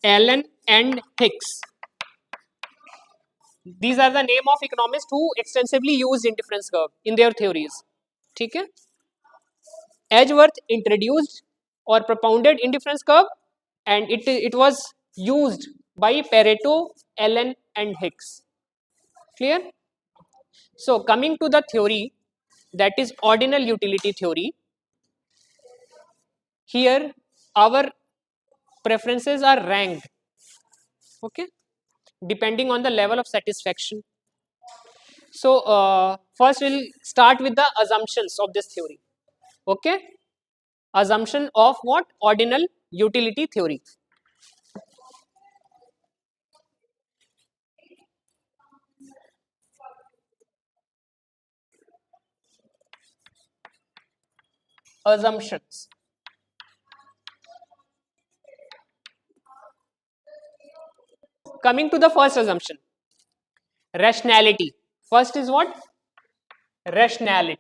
Allen and Hicks. These are the name of economists who extensively used indifference curve in their theories. ठीक है? Edgeworth introduced or propounded indifference curve, and it was used by Pareto, Allen, and Hicks. Clear? So coming to the theory, that is ordinal utility theory. Here our preferences are ranked, okay, depending on the level of satisfaction. So first we'll start with the assumptions of this theory. Okay, assumption of what? Ordinal utility theory. Assumptions. Coming to the first assumption, rationality. First is what? Rationality.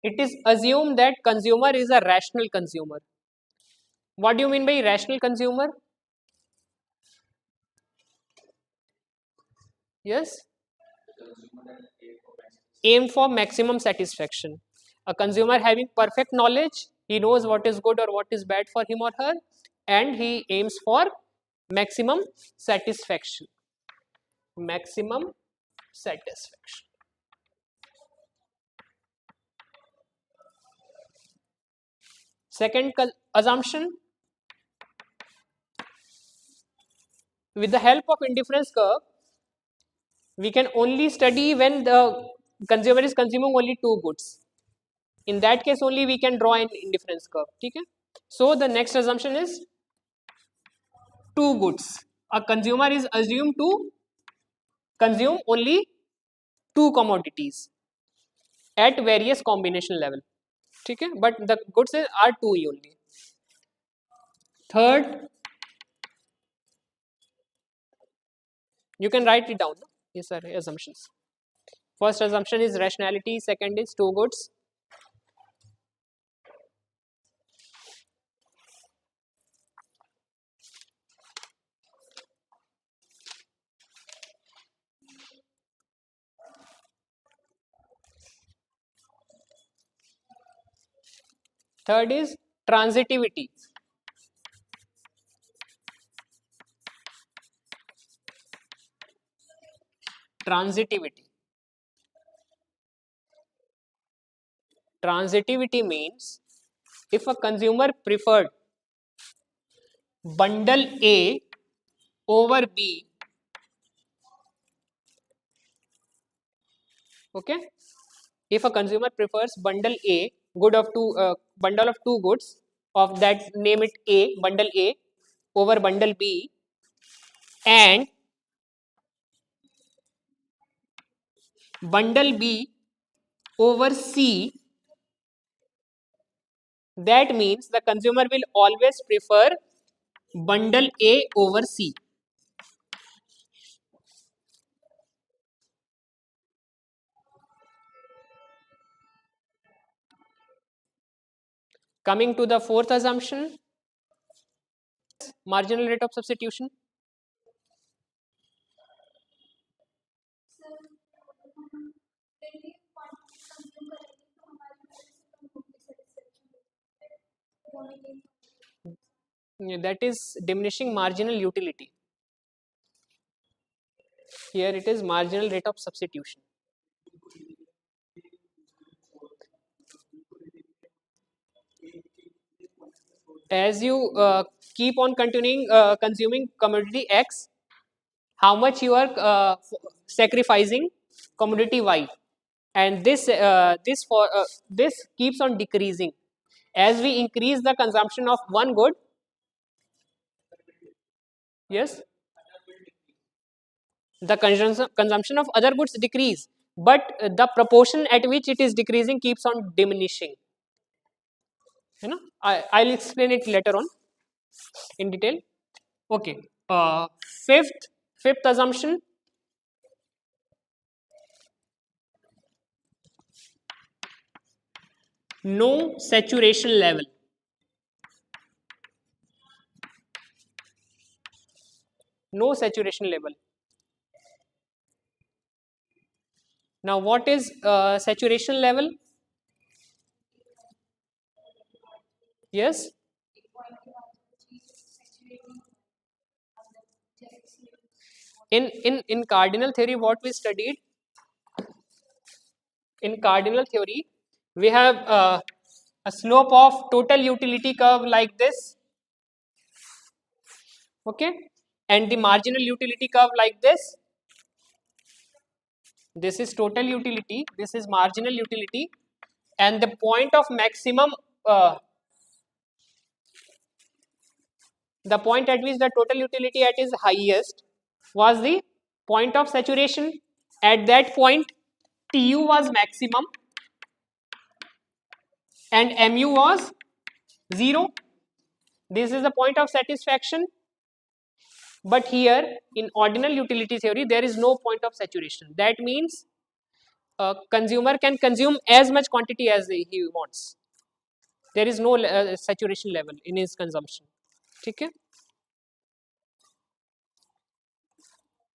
It is assumed that consumer is a rational consumer. What do you mean by rational consumer? Yes, aim for maximum satisfaction. A consumer having perfect knowledge, he knows what is good or what is bad for him or her, and he aims for maximum satisfaction. Maximum satisfaction. Second assumption, with the help of indifference curve, we can only study when the consumer is consuming only two goods. In that case only we can draw an indifference curve. Okay? So the next assumption is two goods. A consumer is assumed to consume only two commodities at various combination level. Okay? But the goods are two only. Third, you can write it down. These are assumptions. First assumption is rationality, second is two goods. Third is transitivity. Transitivity. Transitivity means if a consumer preferred bundle A over B, okay, if a consumer prefers bundle A, good of two bundle of two goods of that, name it A, bundle A over bundle B, and bundle B over C, that means the consumer will always prefer bundle A over C. Coming to the fourth assumption, marginal rate of substitution. That is diminishing marginal utility. Here it is marginal rate of substitution. As you keep on continuing consuming commodity X, how much you are sacrificing commodity Y, and this keeps on decreasing. As we increase the consumption of one good, yes, the consumption of other goods decrease, but the proportion at which it is decreasing keeps on diminishing. You know, I'll explain it later on in detail. Okay. Fifth assumption, No saturation level. No saturation level. Now, what is saturation level? Yes. In cardinal theory, what we studied in cardinal theory, we have a slope of total utility curve like this, okay, and the marginal utility curve like this. This is total utility, this is marginal utility, and the point of maximum, the point at which the total utility at is highest was the point of saturation. At that point, Tu was maximum and Mu was 0. This is the point of satisfaction. But here in ordinal utility theory, there is no point of saturation. That means a consumer can consume as much quantity as he wants. There is no saturation level in his consumption. Okay?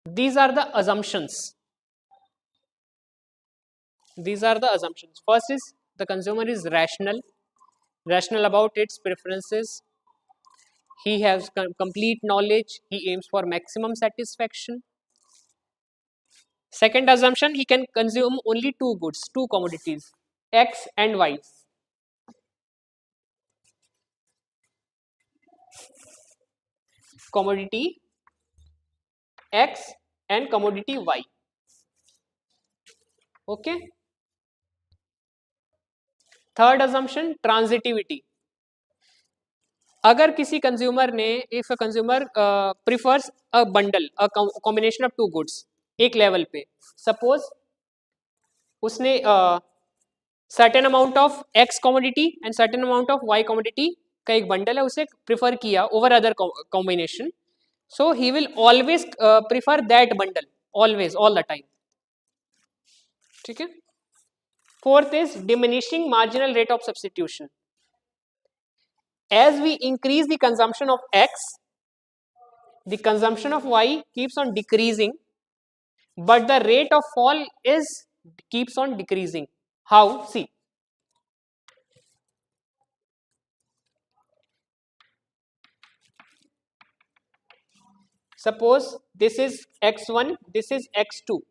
These are the assumptions. These are the assumptions. First is the consumer is rational about its preferences. He has complete knowledge. He aims for maximum satisfaction. Second assumption, he can consume only two goods, two commodities, X and Y. Commodity X and commodity Y. Okay. Third assumption, transitivity. अगर किसी consumer ने, if a consumer prefers a bundle, a combination of two goods एक level पे, suppose उसने certain amount of X commodity and certain amount of Y commodity का एक bundle है, उसे प्रिफर किया over other combination, so he will always prefer that bundle, always, all the time. ठीक है. Fourth is diminishing marginal rate of substitution. As we increase the consumption of X, the consumption of Y keeps on decreasing, but the rate of fall is keeps on decreasing. How? See, suppose this is X1, this is X2.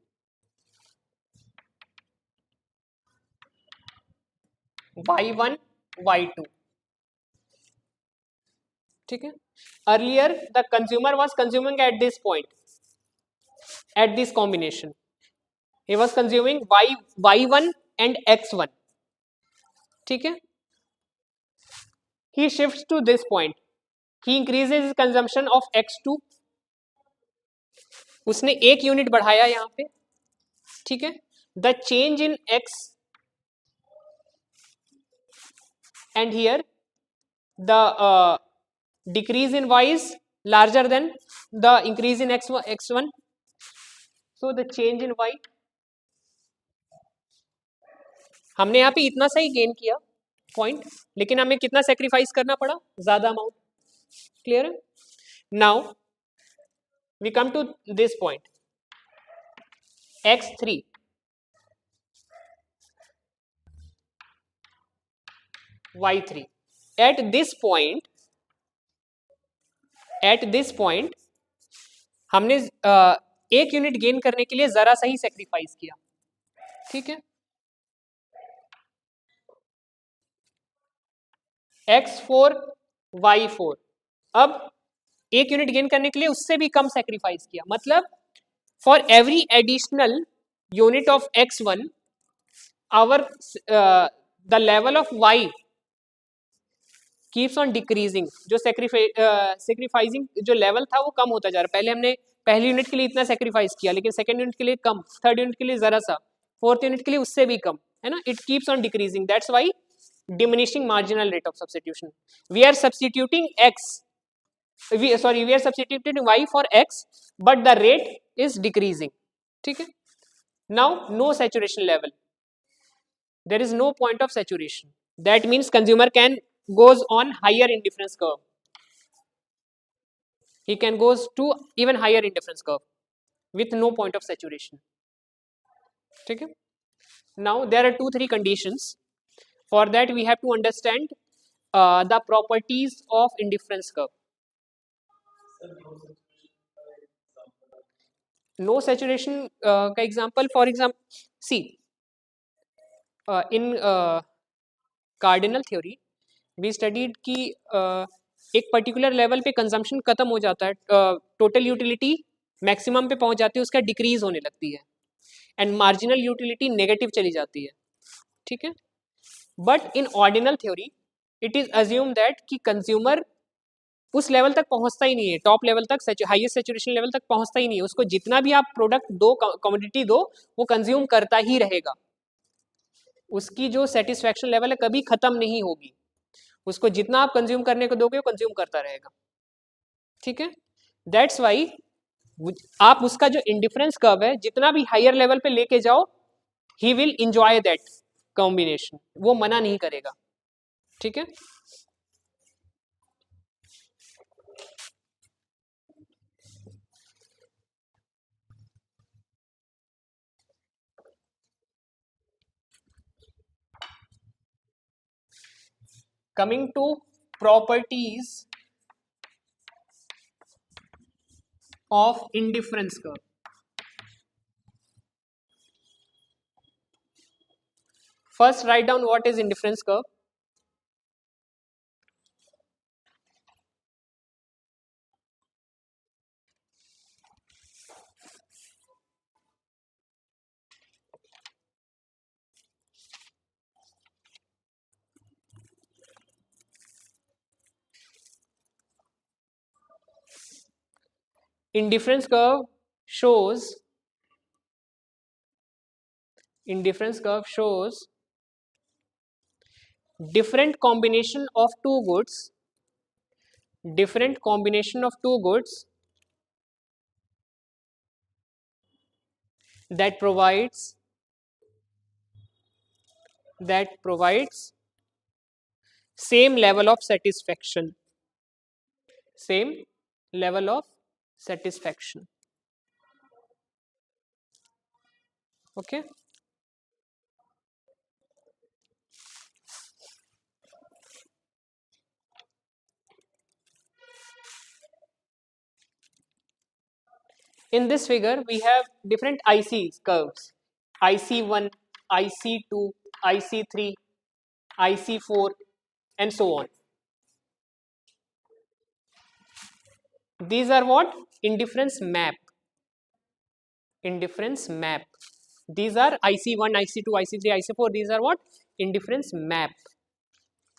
Y1, Y2. ठीक है. Earlier the consumer was consuming at this point, at this combination. He was consuming Y1 and X1. ठीक है. He shifts to this point. He increases his consumption of X2. उसने एक unit बढ़ाया यहाँ पे. ठीक है. The change in X and here the decrease in Y is larger than the increase in X1. So the change in Y, हमने यहाँ पे इतना सा ही गेन किया पॉइंट, लेकिन हमें कितना सेक्रीफाइस करना पड़ा, ज्यादा अमाउंट. क्लियर है. Now we come to this point X3. Y3. At this point हमने एक यूनिट गेन करने के लिए जरा सा ही सेक्रीफाइस किया. ठीक है. X4, Y4. अब एक यूनिट गेन करने के लिए उससे भी कम सेक्रीफाइस किया. मतलब for every additional unit of X1 our the level of Y keeps on decreasing. जो सेक्रीफाइसिंग जो लेवल था वो कम होता जा रहा है. पहले हमने पहली यूनिट के लिए इतना सेक्रीफाइस किया, लेकिन सेकंड यूनिट के लिए कम, थर्ड यूनिट के लिए जरा सा, फोर्थ यूनिट के लिए उससे भी कम, है ना. It keeps on decreasing. That's why diminishing marginal rate of substitution. We are substituting X, we are substituting Y for X, but the rate is decreasing. ठीक है. Now no saturation level. There is no point of saturation. That means consumer can goes on higher indifference curve. He can goes to even higher indifference curve with no point of saturation. Okay. Now there are 2-3 conditions. For that we have to understand the properties of indifference curve. No saturation का example, for example, see in cardinal theory we studied कि एक particular level पे consumption खत्म हो जाता है, total utility maximum पे पहुंच जाती है, उसका डिक्रीज होने लगती है एंड मार्जिनल यूटिलिटी नेगेटिव चली जाती है. ठीक है. But in ordinal theory it is assume that कि कंज्यूमर उस लेवल तक पहुंचता ही नहीं है, टॉप लेवल तक, हाईएस्ट सैचुरेशन लेवल तक पहुंचता ही नहीं है. उसको जितना भी आप प्रोडक्ट दो, कमोडिटी दो, वो कंज्यूम करता ही रहेगा. उसकी जो सेटिस्फैक्शन लेवल है कभी खत्म नहीं होगी. उसको जितना आप कंज्यूम करने को दोगे वो कंज्यूम करता रहेगा. ठीक है. दैट्स वाई आप उसका जो इंडिफरेंस कर्व है जितना भी हायर लेवल पे लेके जाओ, he will enjoy that combination, वो मना नहीं करेगा. ठीक है. Coming to properties of indifference curve. First write down what is indifference curve. Indifference curve shows different combination of two goods that provides same level of satisfaction. Okay. In this figure we have different IC curves, IC1, IC2, IC3, IC4 and so on. These are what? Indifference map. These are IC1, IC2, IC3, IC4. These are what? Indifference map.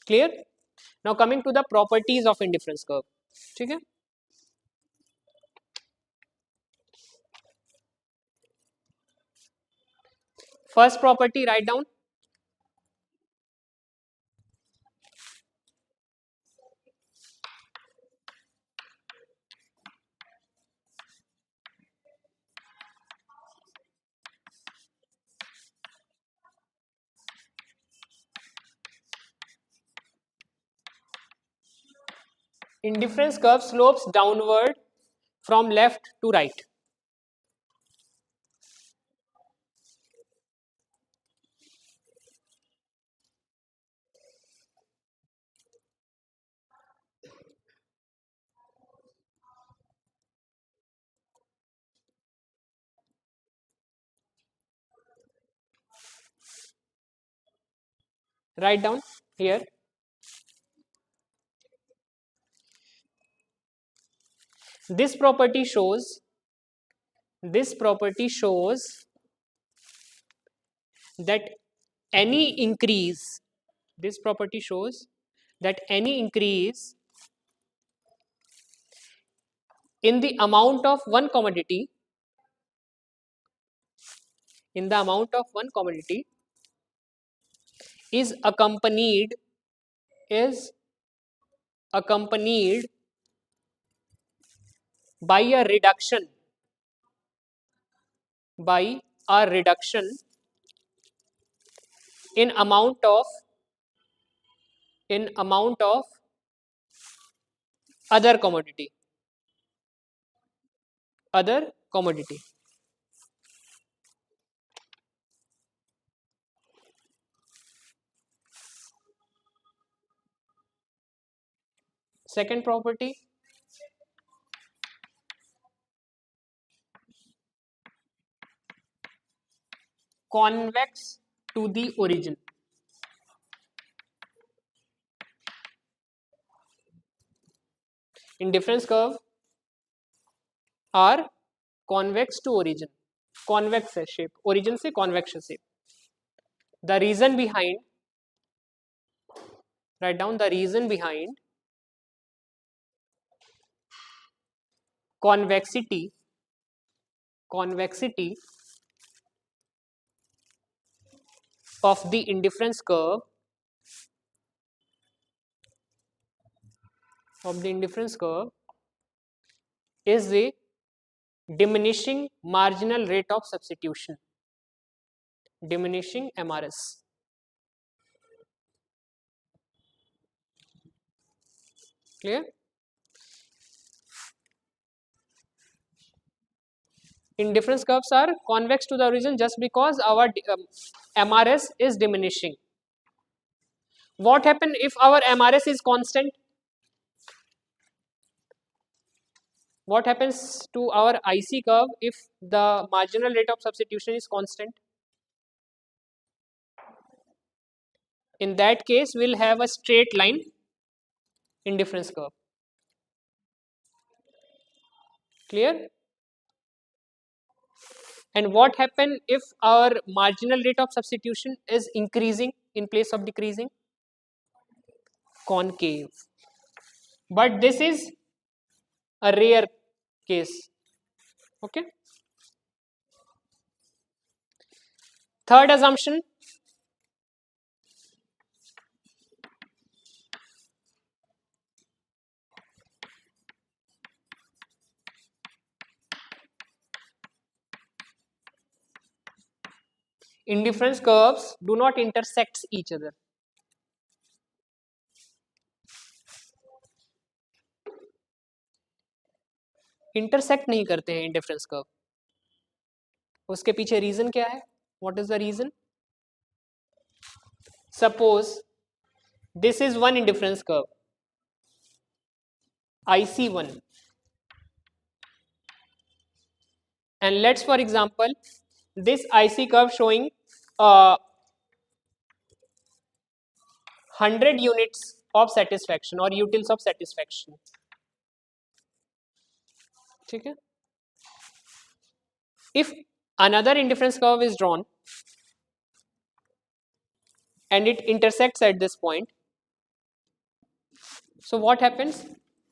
Clear? Now coming to the properties of indifference curve. ठीक है. First property, write down. Indifference curve slopes downward from left to right. Write down here. This property shows that any increase in the amount of one commodity is accompanied by a reduction in amount of in amount of other commodity. Other commodity. Second property, convex to the origin. Indifference curve are convex to origin. Convex है shape, origin से convex shape. The reason behind, write down the reason behind convexity of the indifference curve is a diminishing marginal rate of substitution, diminishing MRS. Clear? Indifference curves are convex to the origin just because our MRS is diminishing. What happens if our MRS is constant? What happens to our IC curve if the marginal rate of substitution is constant? In that case, we'll have a straight line indifference curve. Clear? And what happens if our marginal rate of substitution is increasing in place of decreasing? Concave. But this is a rare case. Okay. Third assumption, indifference curves do not intersect each other. Intersect नहीं करते हैं indifference curve. उसके पीछे reason क्या है? What is the reason? Suppose this is one indifference curve IC1 and let's for example this IC curve showing 100 units of satisfaction or utils of satisfaction. ठीक है. If another indifference curve is drawn and it intersects at this point, so what happens?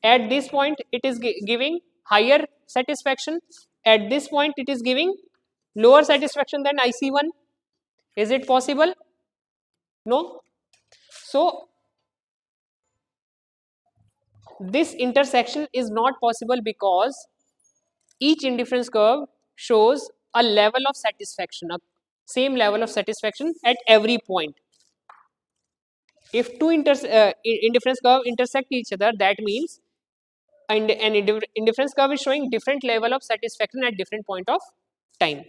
At this point it is giving higher satisfaction, at this point it is giving lower satisfaction than IC1. Is it possible? No. So this intersection is not possible because each indifference curve shows a level of satisfaction, a same level of satisfaction at every point. If two indifference curve intersect each other, that means an indifference curve is showing different level of satisfaction at different point of time.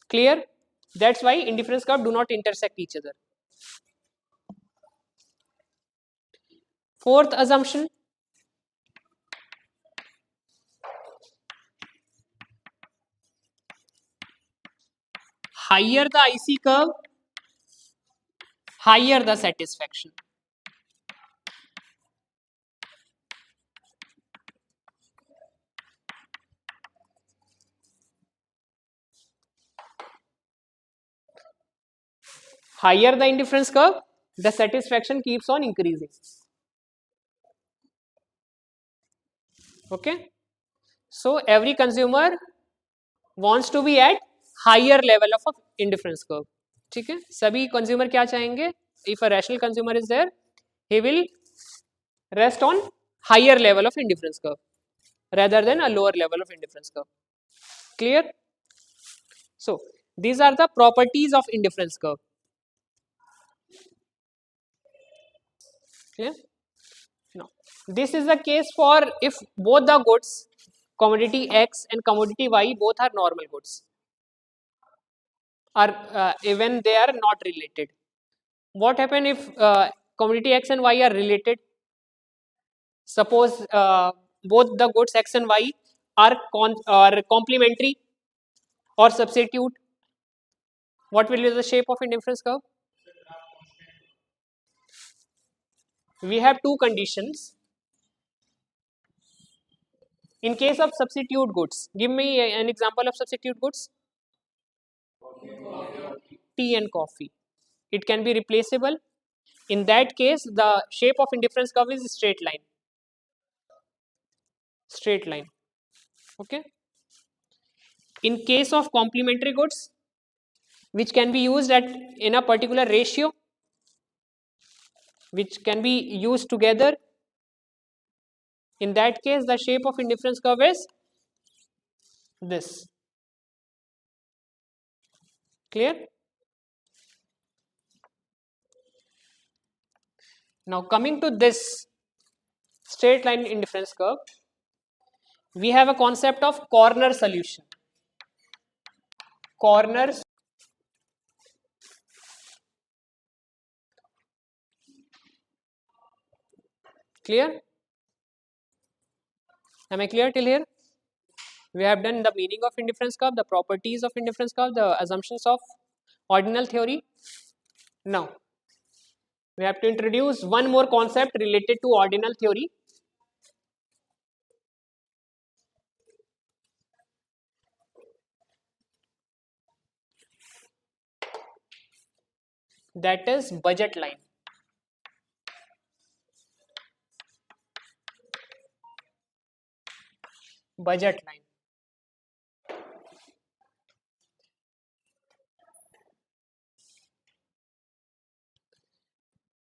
Clear? That's why indifference curve do not intersect each other. Fourth assumption, higher the IC curve, higher the satisfaction. Higher the indifference curve, the satisfaction keeps on increasing. Okay. So every consumer wants to be at higher level of indifference curve. ठीक है. सभी consumer क्या चाहेंगे? If a rational consumer is there, he will rest on higher level of indifference curve rather than a lower level of indifference curve. Clear? So these are the properties of indifference curve. Clear? Now, this is the case for if both the goods, commodity X and commodity Y, both are normal goods, or even they are not related. What happen if commodity X and Y are related? Suppose both the goods X and Y are complementary or substitute. What will be the shape of indifference curve? We have two conditions. In case of substitute goods, give me an example of substitute goods. Tea and coffee. It can be replaceable. In that case, the shape of indifference curve is straight line. Straight line. Okay. In case of complementary goods, which can be used at in a particular ratio, which can be used together, in that case, the shape of indifference curve is this. Clear? Now coming to this straight line indifference curve, we have a concept of corner solution. Corners. Clear? Am I clear till here? We have done the meaning of indifference curve, the properties of indifference curve, the assumptions of ordinal theory. Now, we have to introduce one more concept related to ordinal theory. That is budget line. Budget line.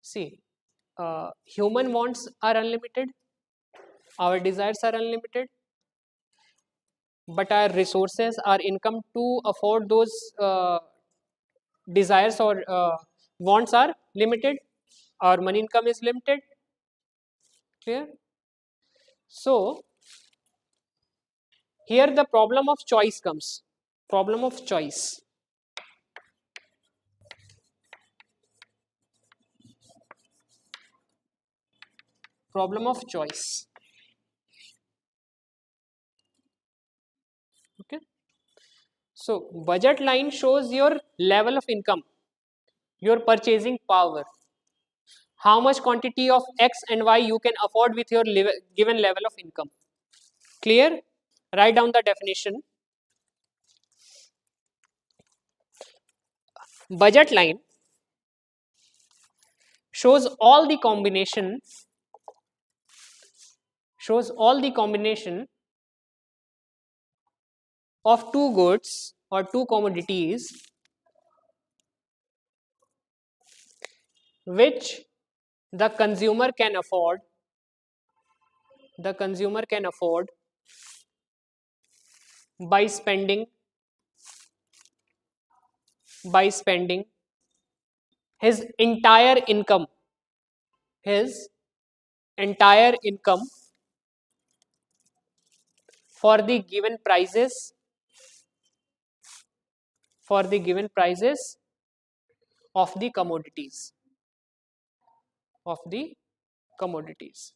See, human wants are unlimited, our desires are unlimited, but our resources, our income to afford those desires or wants are limited. Our money income is limited. Clear? So, here the problem of choice comes. Problem of choice. Problem of choice. Okay. So, budget line shows your level of income, your purchasing power, how much quantity of X and Y you can afford with your given level of income. Clear? Write down the definition. Budget line shows all the combination of two goods or two commodities which the consumer can afford by spending his entire income his entire income for the given prices of the commodities of the commodities.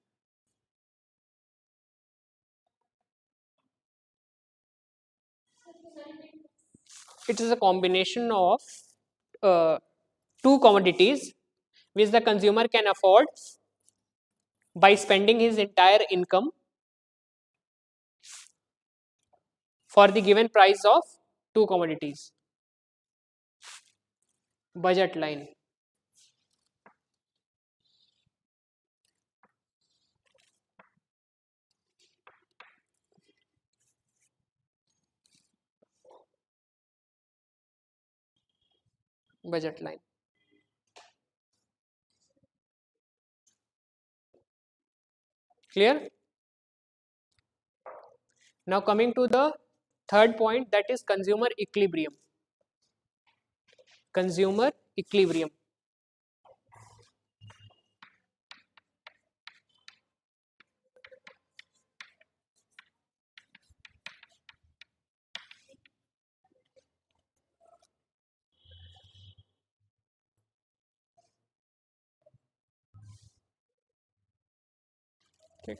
It is a combination of two commodities which the consumer can afford by spending his entire income for the given price of two commodities. Budget line. Budget line. Clear? Now coming to the third point, that is consumer equilibrium. Consumer equilibrium. Okay.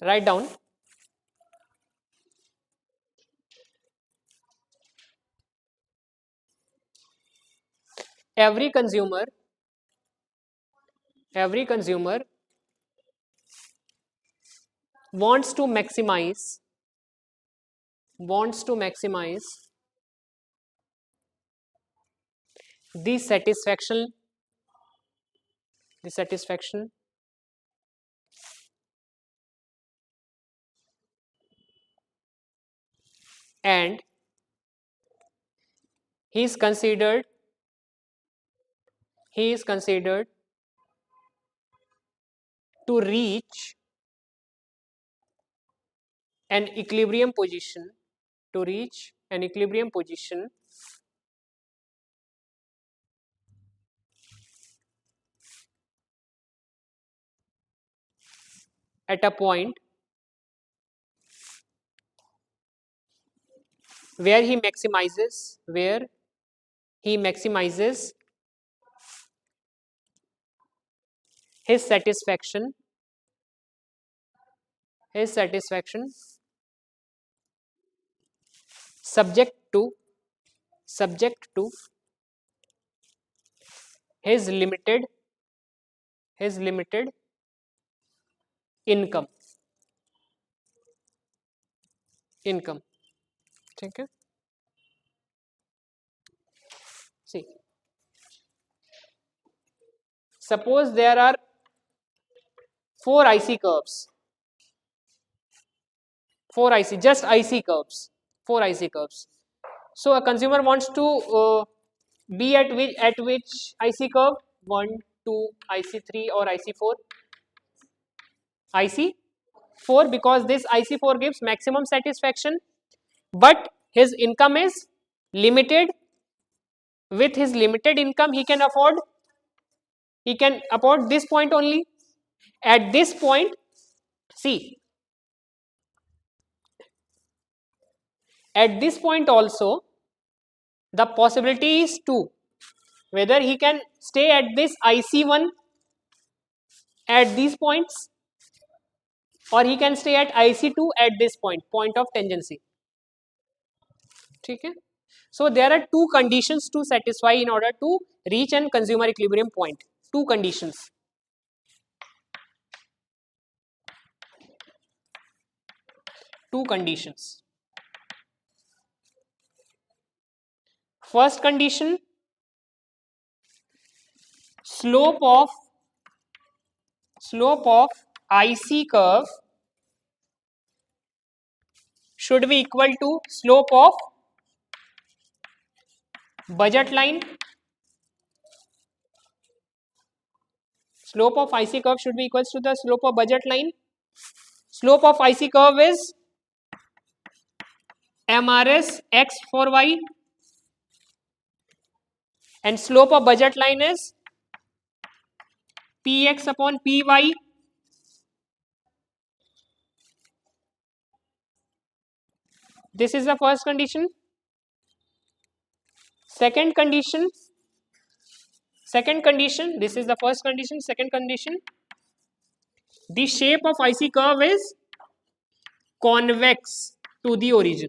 Write down. Every consumer, every consumer wants to maximize, wants to maximize the satisfaction, the satisfaction and he is considered, he is considered to reach an equilibrium position, to reach an equilibrium position at a point where he maximizes, where he maximizes his satisfaction, his satisfaction subject to, subject to his limited, his limited income, income. ठीक है. See, suppose there are 4 IC curves, 4 IC, just IC curves, 4 IC curves. So a consumer wants to be at which IC curve? 1, 2, IC3 or IC4? IC4, because this IC4 gives maximum satisfaction, but his income is limited. With his limited income, he can afford this point only. At this point, see, at this point also, the possibility is two, whether he can stay at this IC1 at these points, or he can stay at IC2 at this point, point of tangency. Okay? So there are two conditions to satisfy in order to reach an consumer equilibrium point. Two conditions. Two conditions. First condition, slope of IC curve should be equal to slope of budget line. Slope of IC curve should be equal to the slope of budget line. Slope of IC curve is MRS X for Y, and slope of budget line is Px upon Py. This is the first condition. Second condition, this is the first condition. Second condition, the shape of IC curve is convex to the origin.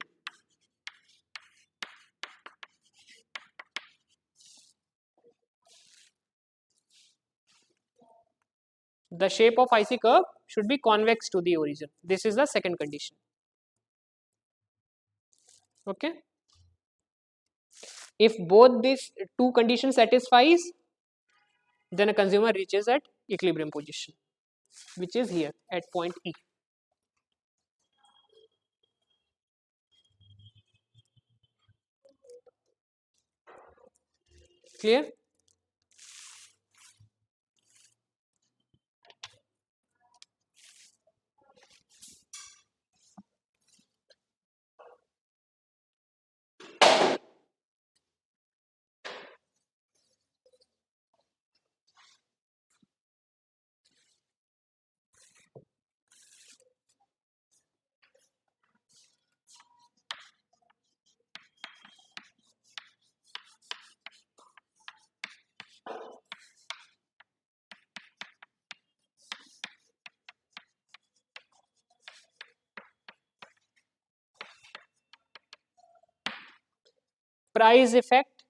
The shape of IC curve should be convex to the origin. This is the second condition. Okay. If both these two conditions satisfies, then a consumer reaches at equilibrium position, which is here at point E. Clear? price effect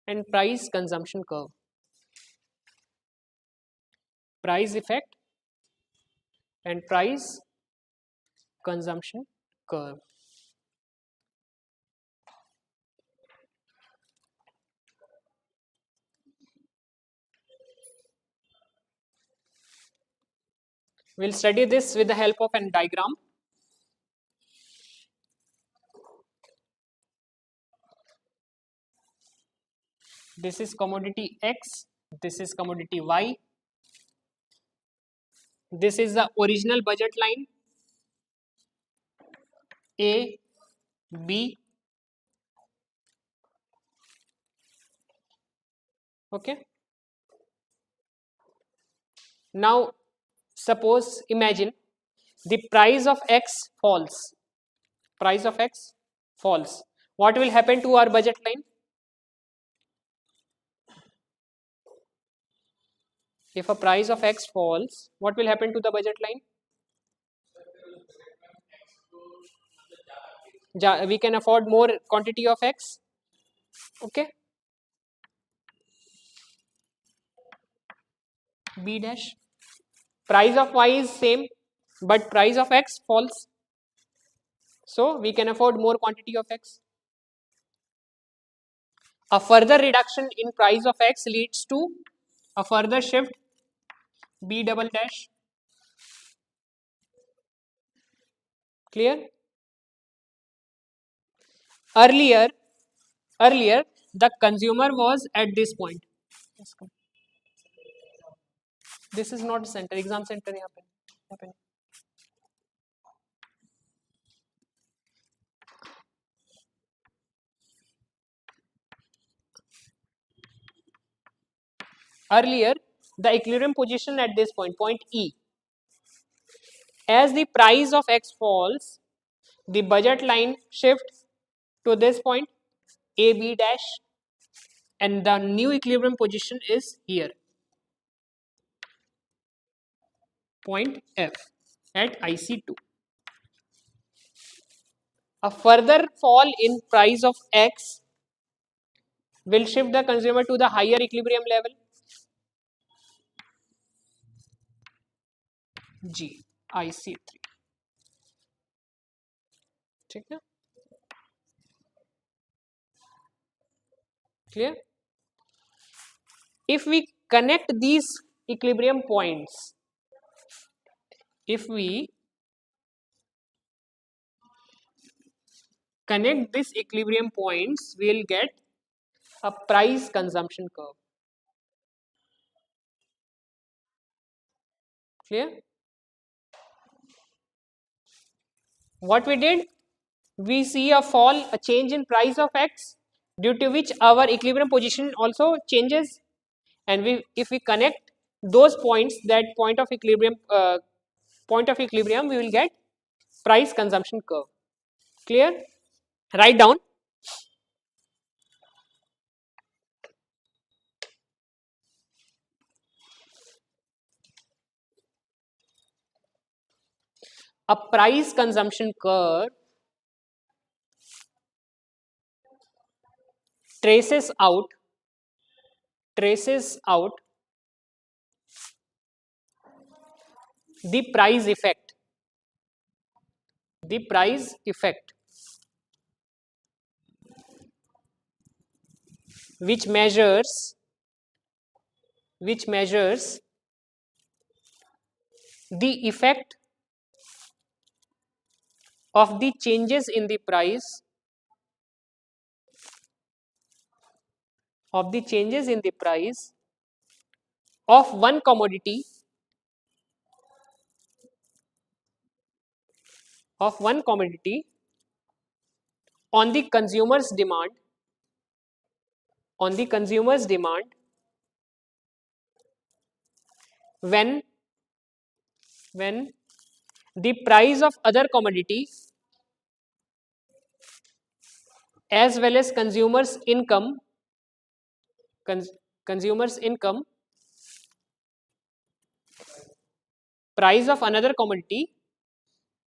and price consumption curve. Price effect and price consumption curve. We'll study this with the help of a diagram. This is commodity X, this is commodity Y. This is the original budget line A, B. Okay. Now suppose, imagine the price of X falls. Price of X falls. What will happen to our budget line? If a price of X falls, what will happen to the budget line? We can afford more quantity of X. Okay. B dash. Price of Y is same, but price of X falls. So we can afford more quantity of X. A further reduction in price of X leads to a further shift B double dash. Clear? Earlier the consumer was at this point. This is not center, exam center यहाँ पे. Earlier the equilibrium position at this point, point E. As the price of X falls, the budget line shifts to this point AB dash, and the new equilibrium position is here, point F at IC2. A further fall in price of X will shift the consumer to the higher equilibrium level G, IC3. ठीक है? Clear? If we connect these equilibrium points, if we connect these equilibrium points, we will get a price consumption curve. Clear? What we did? We see a fall, a change in price of X, due to which our equilibrium position also changes, and if we connect those points, that point of equilibrium, we will get price consumption curve. Clear? Write down. A price consumption curve traces out the price effect, which measures the effect of the changes in the price of one commodity on the consumer's demand when the price of other commodity as well as consumers income price of another commodity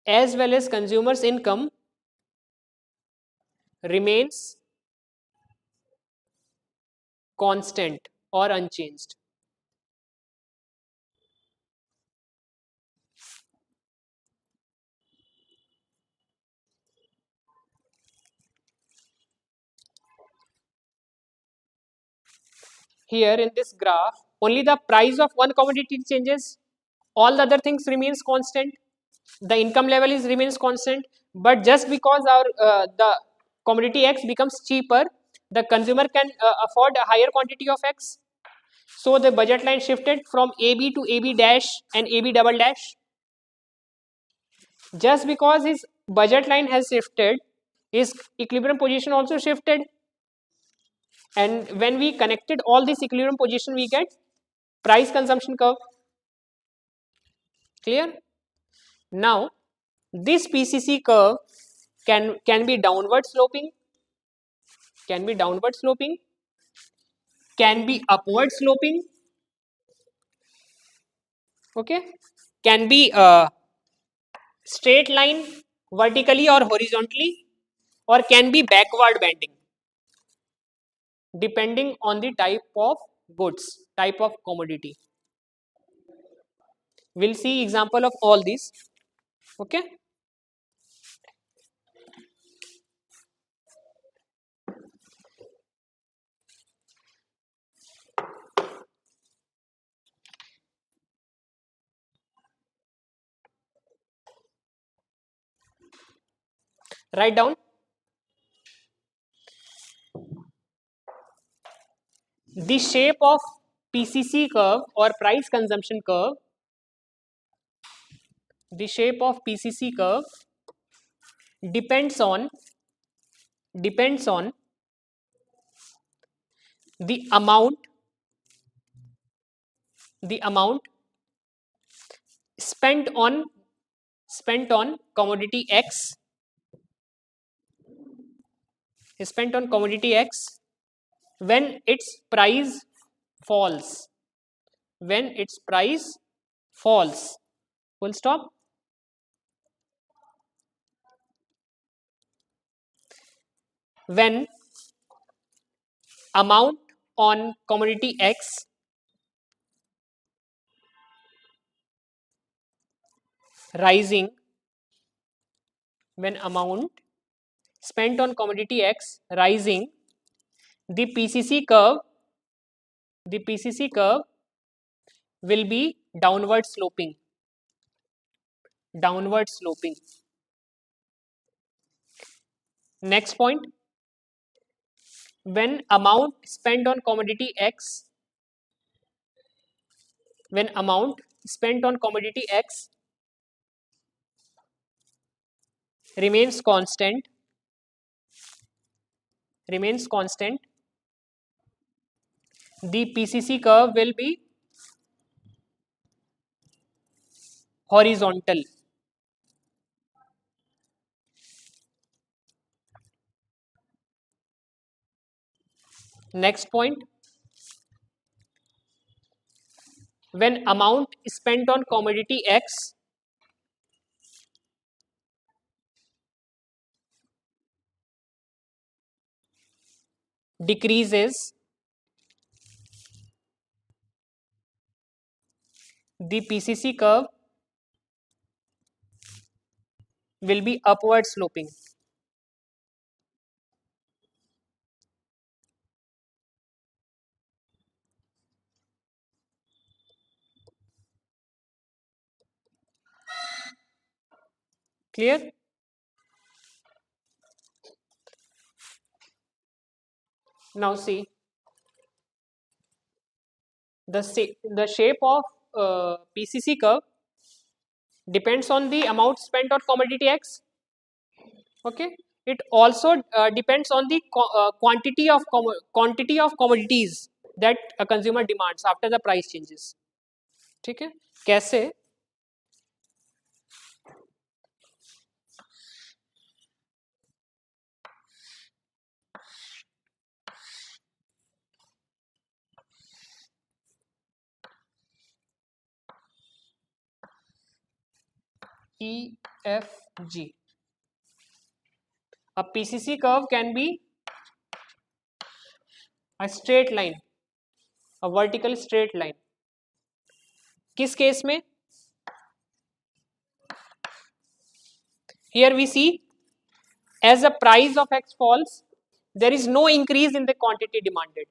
as well as consumers income remains constant or unchanged. Here in this graph, only the price of one commodity changes, all the other things remains constant, the income level is remains constant, but just because our the commodity X becomes cheaper, the consumer can afford a higher quantity of X. So the budget line shifted from AB to AB dash and AB double dash. Just because his budget line has shifted, his equilibrium position also shifted. And when we connected all this equilibrium position, we get price consumption curve. Clear? Now, this PCC curve can be downward sloping, can be downward sloping, can be upward sloping, okay, can be a straight line vertically or horizontally, or can be backward bending depending on the type of goods, type of commodity. We'll see example of all these. Okay. Write down the shape of PCC curve or price consumption curve. The shape of PCC curve depends on the amount spent on commodity X, when its price falls, when its price falls, full stop. When amount on commodity X rising, when amount spent on commodity X rising, the PCC curve will be downward sloping. Next point, when amount spent on commodity X, remains constant, the PCC curve will be horizontal. Next point, when amount spent on commodity X decreases, the PCC curve will be upward sloping. Clear? Now see, the shape of PCC curve depends on the amount spent on commodity X. Okay, it also depends on the quantity of commodities that a consumer demands after the price changes. ठीक है, कैसे? E, F, G. A PCC curve can be a straight line a vertical straight line. किस case में? Here we see as the price of X falls, there is no increase in the quantity demanded.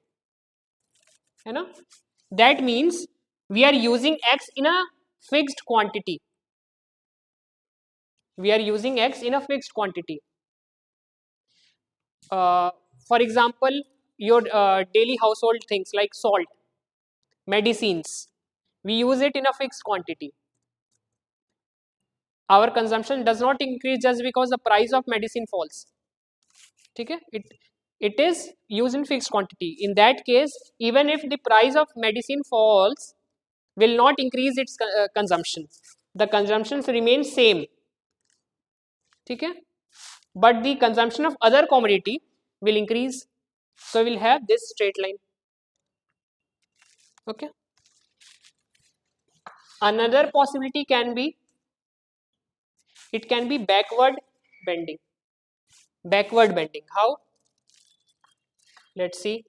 है ना? That means we are using X in a fixed quantity. We are using X in a fixed quantity. For example, your daily household things like salt, medicines, we use it in a fixed quantity. Our consumption does not increase just because the price of medicine falls. ठीक है? It is used in fixed quantity. In that case, even if the price of medicine falls, will not increase its consumption. The consumption remains same. ठीक है? But the consumption of other commodity will increase. So we'll have this straight line. Okay. Another possibility can be, it can be backward bending. Backward bending. How? Let's see.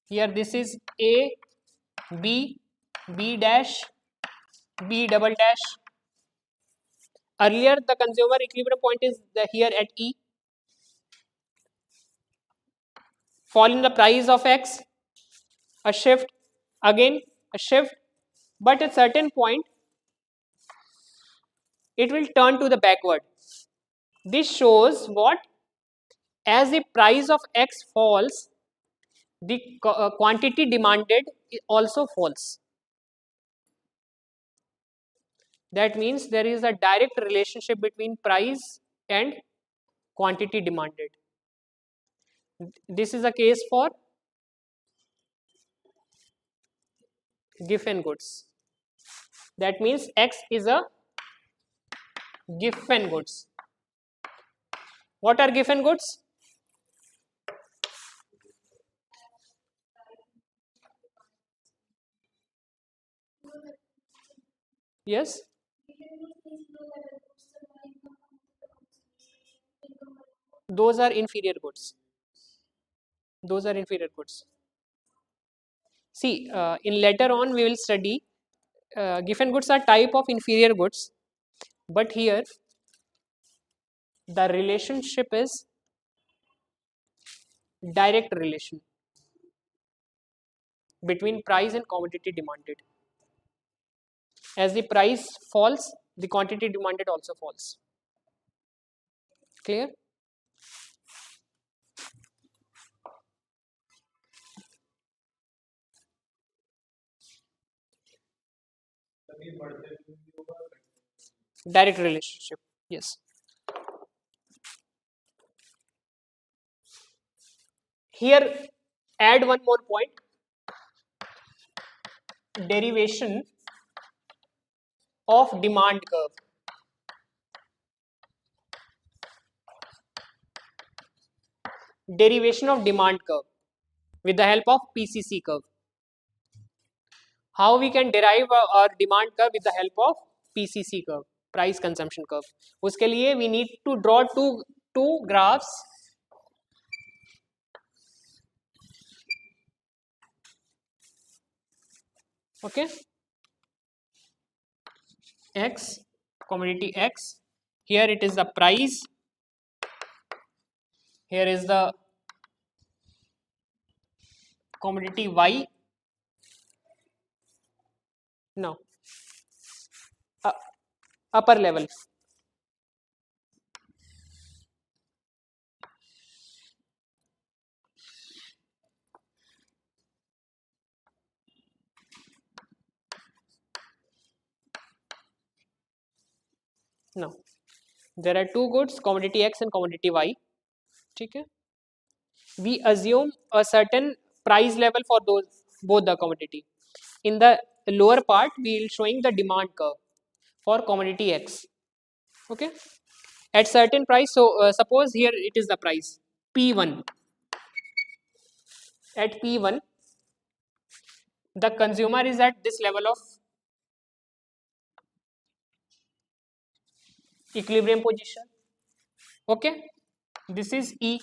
Here this is A, B, B dash, B double dash. Earlier the consumer equilibrium point is here at E. Fall in the price of X, a shift, again a shift, but at certain point it will turn to the backward. This shows what? As the price of X falls, the quantity demanded also falls. That means there is a direct relationship between price and quantity demanded. This is a case for given goods. That means X is a given goods. What are given goods? Yes. Those are inferior goods. Those are inferior goods. See, in later on we will study given goods are type of inferior goods, but here the relationship is direct relation between price and quantity demanded. As the price falls, the quantity demanded also falls. Clear? Direct relationship. Yes. Here, add one more point. Derivation of demand curve. Derivation of demand curve with the help of PCC curve. How we can derive our demand curve with the help of PCC curve, price consumption curve. उसके लिए we need to draw two graphs. Okay. X, commodity X. Here it is the price. Here is the commodity Y. No. Upper level. No. There are two goods, commodity X and commodity Y. ठीक है? We assume a certain price level for those both the commodity. In the lower part, we will showing the demand curve for commodity X. Okay, at certain price. So suppose here it is the price P1. At P1, the consumer is at this level of equilibrium position. Okay, this is E.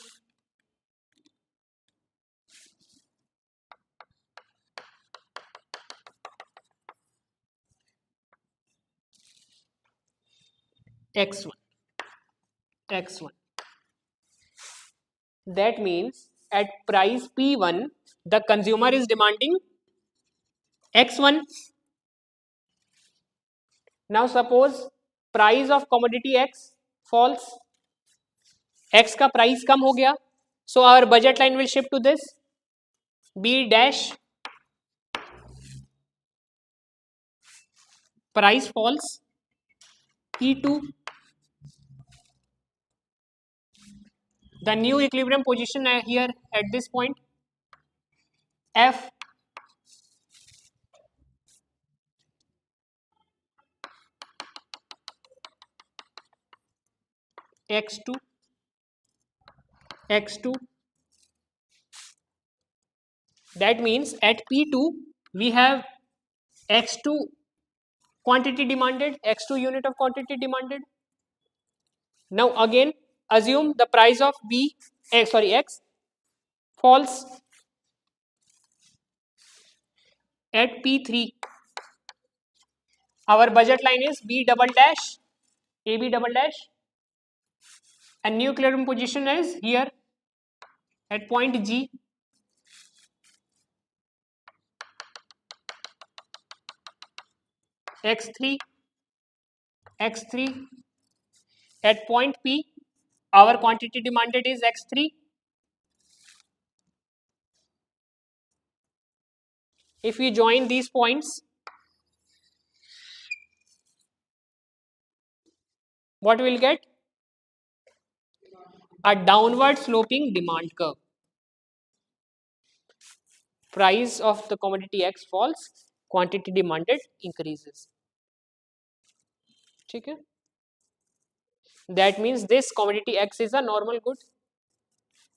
X1, X1. That means at price P1, the consumer is demanding X1. Now suppose price of commodity X falls, X का price कम हो गया, so our budget line will shift to this B dash. Price falls, P2. The new equilibrium position here at this point, F. X2, X2. That means at P2 we have X2 quantity demanded, X2 unit of quantity demanded. Now again assume the price of X falls at P3. Our budget line is B double dash, AB double dash, and new equilibrium position is here at point G. X3, X3 at point P. Our quantity demanded is X3. If we join these points, what we will get? A downward sloping demand curve. Price of the commodity X falls, quantity demanded increases. Okay? That means this commodity X is a normal good.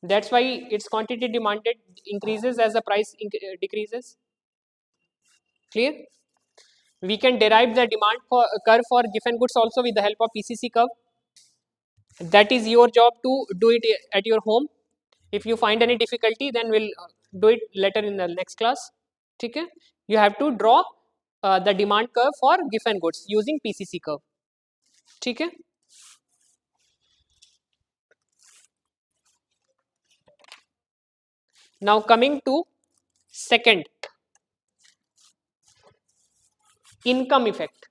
That's why its quantity demanded increases as the price decreases. Clear? We can derive the demand curve for given goods also with the help of PCC curve. That is your job to do it at your home. If you find any difficulty, then we'll do it later in the next class. Okay? You have to draw the demand curve for given goods using PCC curve. Okay? Now coming to second, income effect.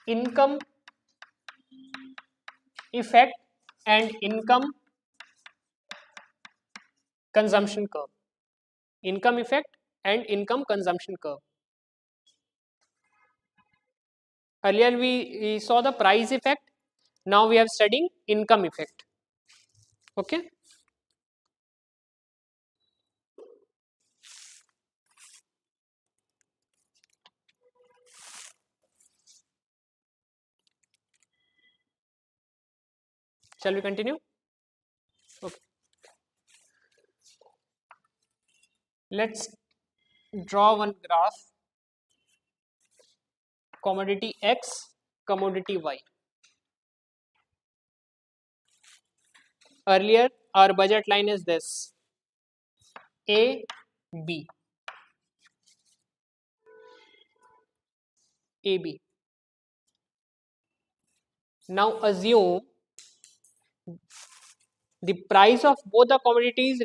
Income effect and income consumption curve. Income effect and income consumption curve. Earlier we saw the price effect. Now we are studying income effect. Okay? Shall we continue? Okay. Let's draw one graph. Commodity X, commodity Y. Earlier our budget line is this A, B, A, B. Now assume the price of both the commodities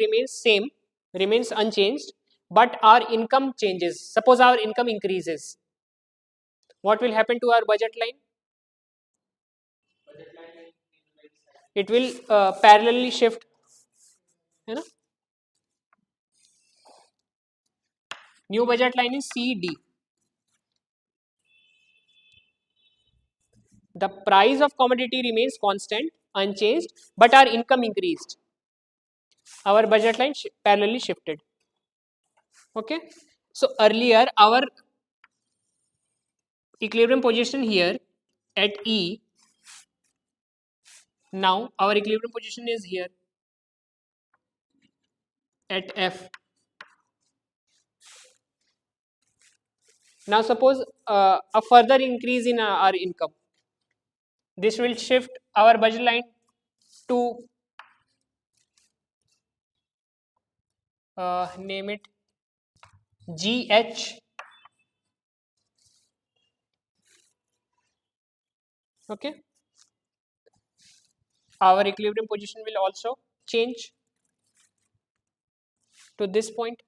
remains unchanged, but our income changes. Suppose our income increases. What will happen to our budget line? It will parallelly shift. You know? New budget line is CD. The price of commodity remains constant, unchanged, but our income increased. Our budget line parallelly shifted. Okay. So earlier our equilibrium position here at E. Now our equilibrium position is here at F. Now suppose a further increase in our income. This will shift our budget line to name it GH. Okay. Our equilibrium position will also change to this point.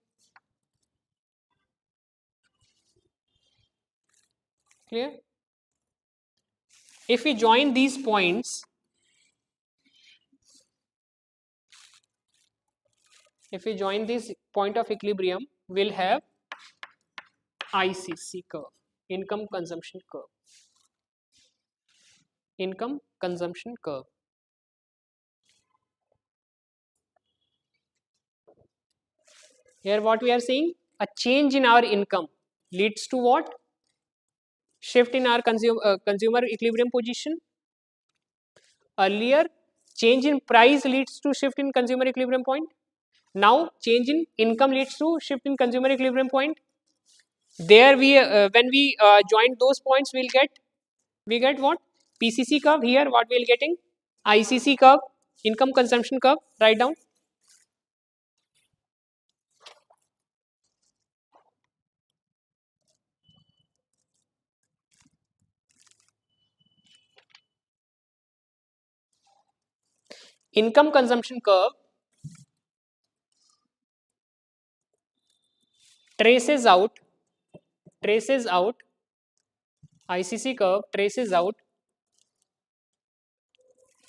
Clear? If we join these points, if we join this point of equilibrium, we'll have ICC curve, income consumption curve. Income consumption curve. Here what we are seeing, a change in our income leads to what? Shift in our consumer equilibrium position. Earlier, change in price leads to shift in consumer equilibrium point. Now, change in income leads to shift in consumer equilibrium point. There we when we join those points, we get what? PCC curve. Here what we'll getting? ICC curve, income consumption curve. Write down. Income consumption curve traces out ICC curve traces out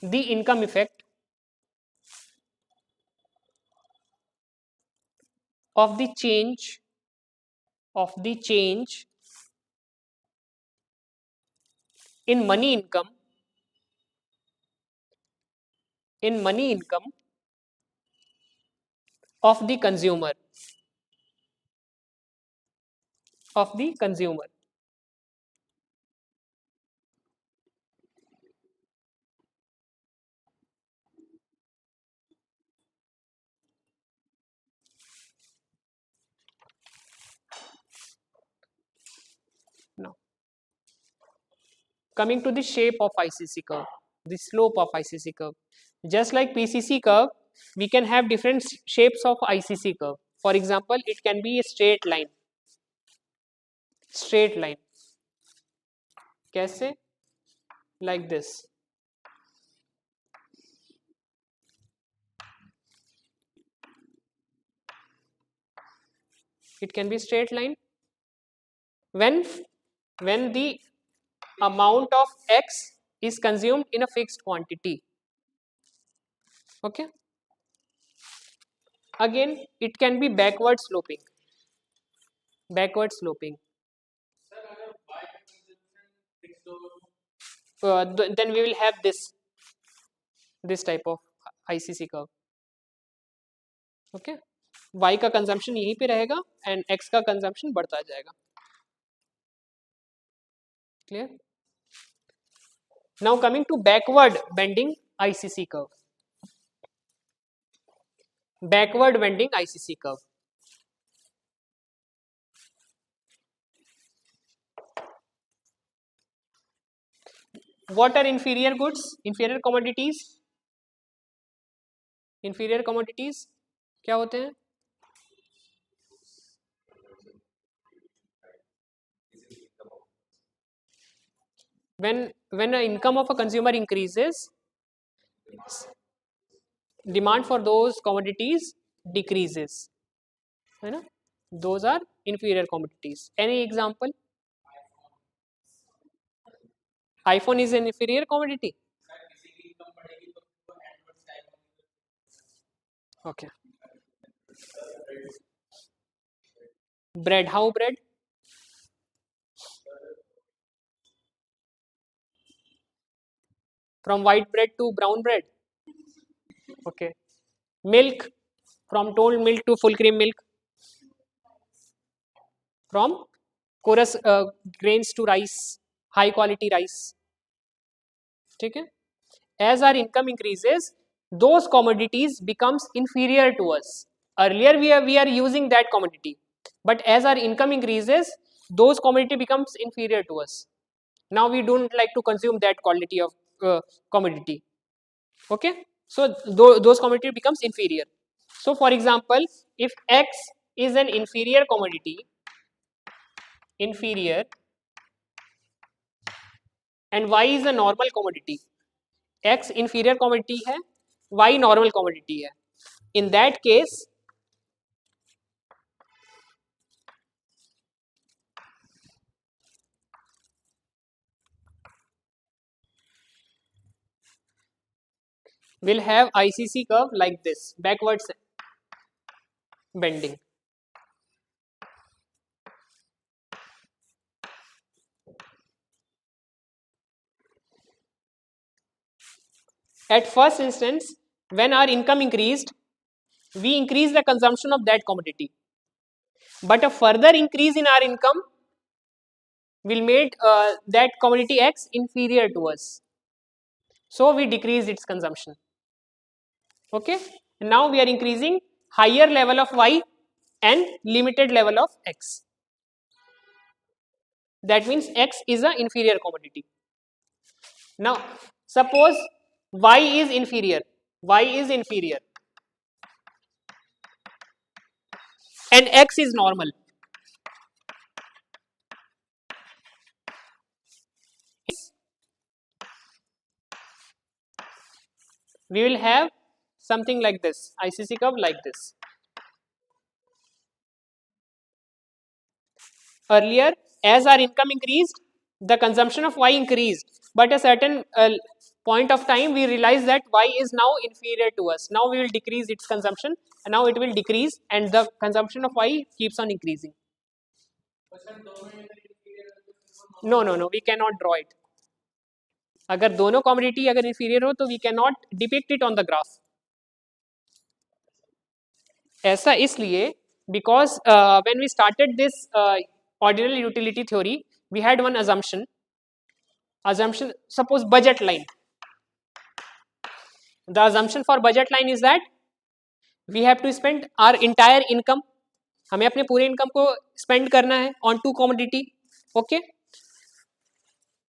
the income effect of the change in money income of the consumer now coming to the shape of ICC curve, the slope of ICC curve. Just like PCC curve, we can have different shapes of ICC curve. For example, it can be a straight line. कैसे? Like this. It can be straight line when the amount of X is consumed in a fixed quantity. Okay. Again, it can be backward sloping. Then we will have this type of ICC curve. Okay. Y का consumption यहीं पे रहेगा and X का consumption बढ़ता जाएगा. Clear? Now coming to backward bending ICC curve. Backward bending ICC curve. What are inferior goods? Inferior commodities? Inferior commodities क्या होते हैं? When the income of a consumer increases, demand for those commodities decreases. है ना? Those are inferior commodities. Any example? iPhone is an inferior commodity. Okay. Bread. How bread? From white bread to brown bread. Okay. Milk. From told milk to full cream milk. From coarse grains to rice, high quality rice, ठीक है. As our income increases, those commodities becomes inferior to us. Earlier we are using that commodity, but as our income increases, those commodity becomes inferior to us. Now we don't like to consume that quality of commodity. Okay, so those commodity becomes inferior. So for example, if X is an inferior commodity, inferior, and Y is a normal commodity, X inferior commodity है, Y normal commodity है. In that case, we'll have ICC curve like this, backwards bending. At first instance, when our income increased, we increased the consumption of that commodity. But a further increase in our income will make that commodity X inferior to us. So we decrease its consumption. Okay. Now we are increasing higher level of Y and limited level of X. That means X is an inferior commodity. Now suppose Y is inferior. Y is inferior. And X is normal. We will have something like this, ICC curve like this. Earlier, as our income increased, the consumption of Y increased, but a certain point of time we realize that Y is now inferior to us. Now we will decrease its consumption, and now it will decrease, and the consumption of Y keeps on increasing. No, we cannot draw it. अगर दोनों commodity अगर inferior हो तो we cannot depict it on the graph. ऐसा इसलिए because when we started this ordinary utility theory, we had one assumption. Suppose budget line. The assumption for budget line is that we have to spend our entire income. हमें अपने पूरे income को spend करना है on two commodity. Okay.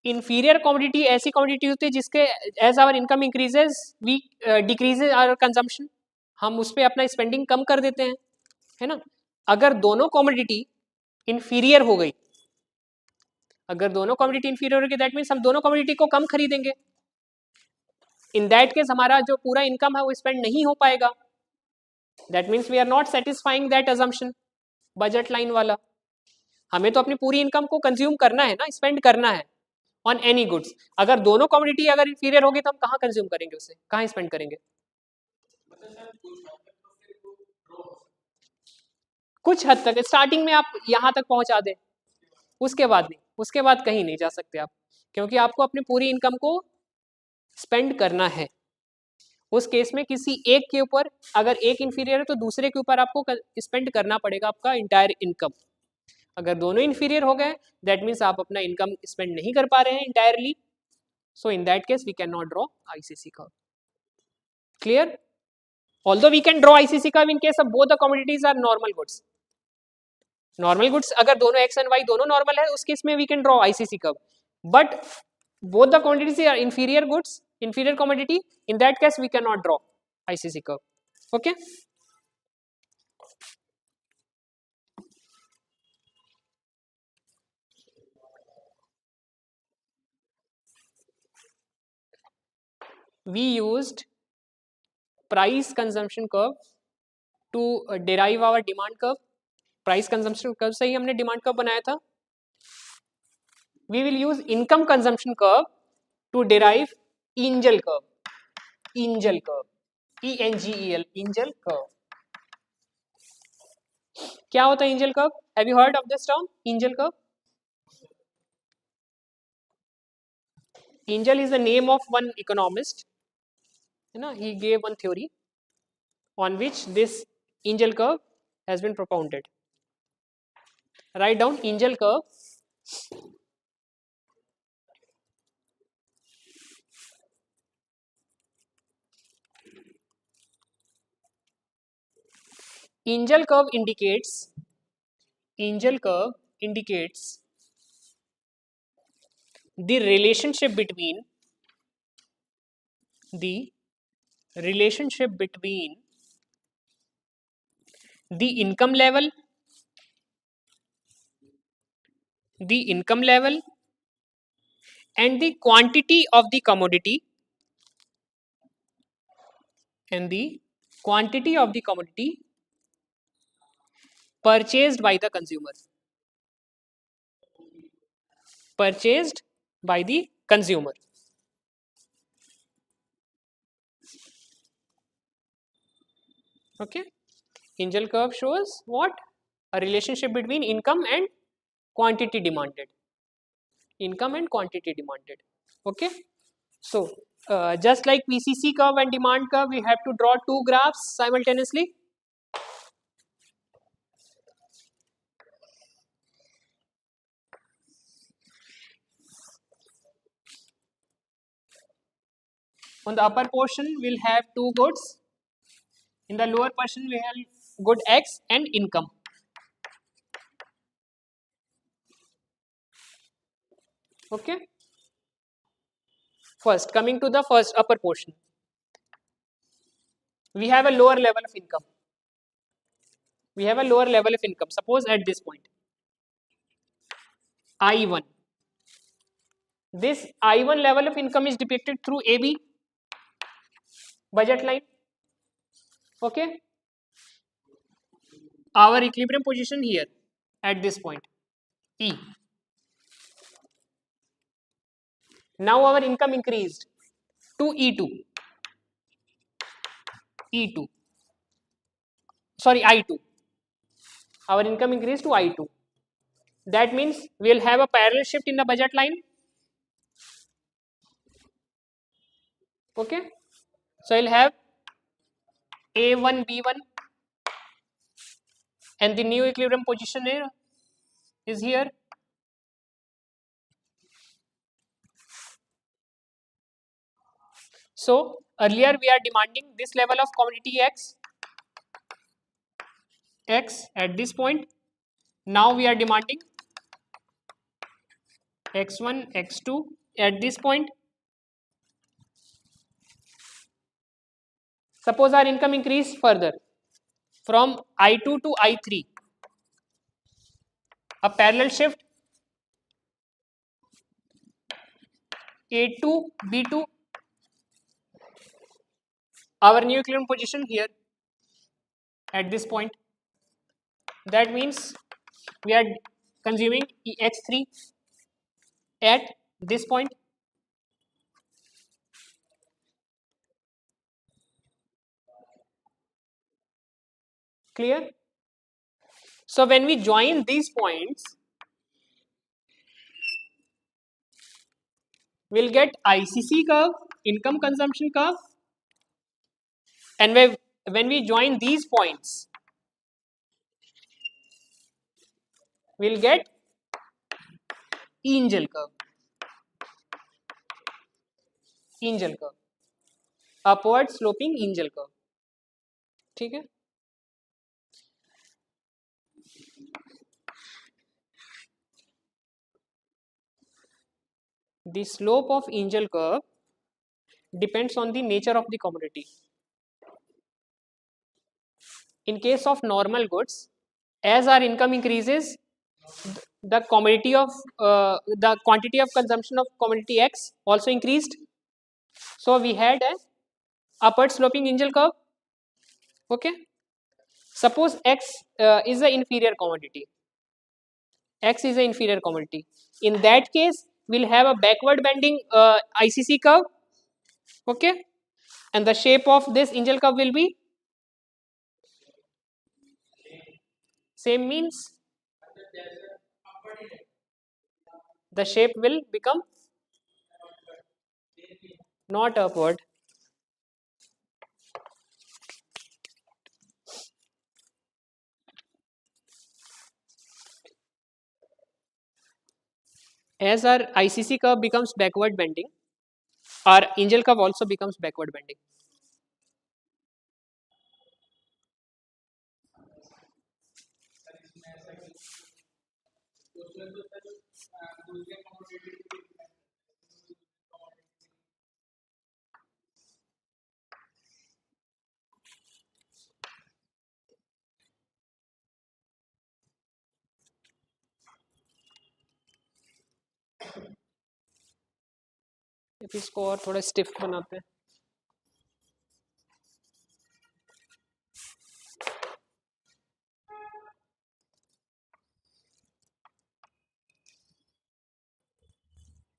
Inferior commodity ऐसी commodity होती है जिसके as our income increases we decreases our consumption. हम उस पर अपना स्पेंडिंग कम कर देते हैं, है ना. अगर दोनों कमोडिटी इंफीरियर हो गई, अगर दोनों कमोडिटी इंफीरियर हो गई, दैट मीन्स हम दोनों कमोडिटी को कम खरीदेंगे. इन दैट केस हमारा जो पूरा इनकम है वो स्पेंड नहीं हो पाएगा. That means we are not satisfying that assumption budget line वाला. हमें तो अपनी पूरी इनकम को कंज्यूम करना है ना, स्पेंड करना है ऑन एनी गुड्स. अगर दोनों कमोडिटी अगर इंफीरियर होगी तो हम कहाँ कंज्यूम करेंगे, उसे कहाँ स्पेंड करेंगे. कुछ हद तक स्टार्टिंग में आप यहाँ तक पहुंचा दें, उसके बाद नहीं, उसके बाद कहीं नहीं जा सकते आप, क्योंकि आपको अपनी पूरी इनकम को स्पेंड करना है. उस केस में किसी एक के ऊपर अगर एक इंफीरियर है तो दूसरे के ऊपर आपको स्पेंड करना पड़ेगा आपका इंटायर इनकम. अगर दोनों इंफीरियर हो गए दैट मीन्स आप अपना इनकम स्पेंड नहीं कर पा रहे हैं entirely. So in that case we can not draw ICC curve. Clear. Although we can draw ICC curve in case of both the commodities are normal goods. Normal goods अगर दोनों X and Y दोनों normal है उस case में we can draw ICC curve. But both the quantities are inferior goods, inferior commodity, in that case we cannot draw ICC curve. Okay. We used price consumption curve to derive our demand curve. Price consumption curve से ही हमने demand curve बनाया था. We will use income consumption curve to derive Engel curve. Engel curve. ENGEL. Engel curve. क्या होता है Engel curve? Have you heard of this term? Engel curve. Engel is the name of one economist. You know, he gave one theory on which this Engel curve has been propounded. Write down Engel curve Angel curve indicates angel curve indicates the relationship between the relationship between the income level the income level and the quantity of the commodity and the quantity of the commodity purchased by the consumer purchased by the consumer. Okay, angel curve shows what? A relationship between income and quantity demanded. Okay, so just like PCC curve and demand curve, we have to draw two graphs simultaneously. On the upper portion we'll have two goods, in the lower portion we have good X and income. Okay, first coming to the first upper portion, we have a lower level of income. Suppose at this point I1, this I1 level of income is depicted through AB budget line. Okay, our equilibrium position here at this point E. Now our income increased to E2, sorry I2. Our income increased to I2. That means we'll have a parallel shift in the budget line. Okay, so I'll have A1 B1 and the new equilibrium position here is here. So earlier we are demanding this level of commodity X at this point. Now we are demanding X1 X2 at this point. Suppose our income increased further from I2 to I3, a parallel shift A2 B2, our new equilibrium position here at this point. That means we are consuming X3 at this point. Clear? So when we join these points, we'll get ICC curve, income consumption curve, and when we join these points, we'll get angel curve, upward sloping angel curve. ठीक है? The slope of angel curve depends on the nature of the commodity. In case of normal goods, as our income increases, the quantity of consumption of commodity X also increased. So we had a upward sloping angel curve. Okay. Suppose X is an inferior commodity. X is an inferior commodity. In that case, we'll have a backward bending ICC curve. Okay. And the shape of this angel curve will be same, means the shape will become not upward. as our ICC curve becomes backward bending, our angel curve also becomes backward bending. if इसको और थोड़ा stiff बनाते हैं.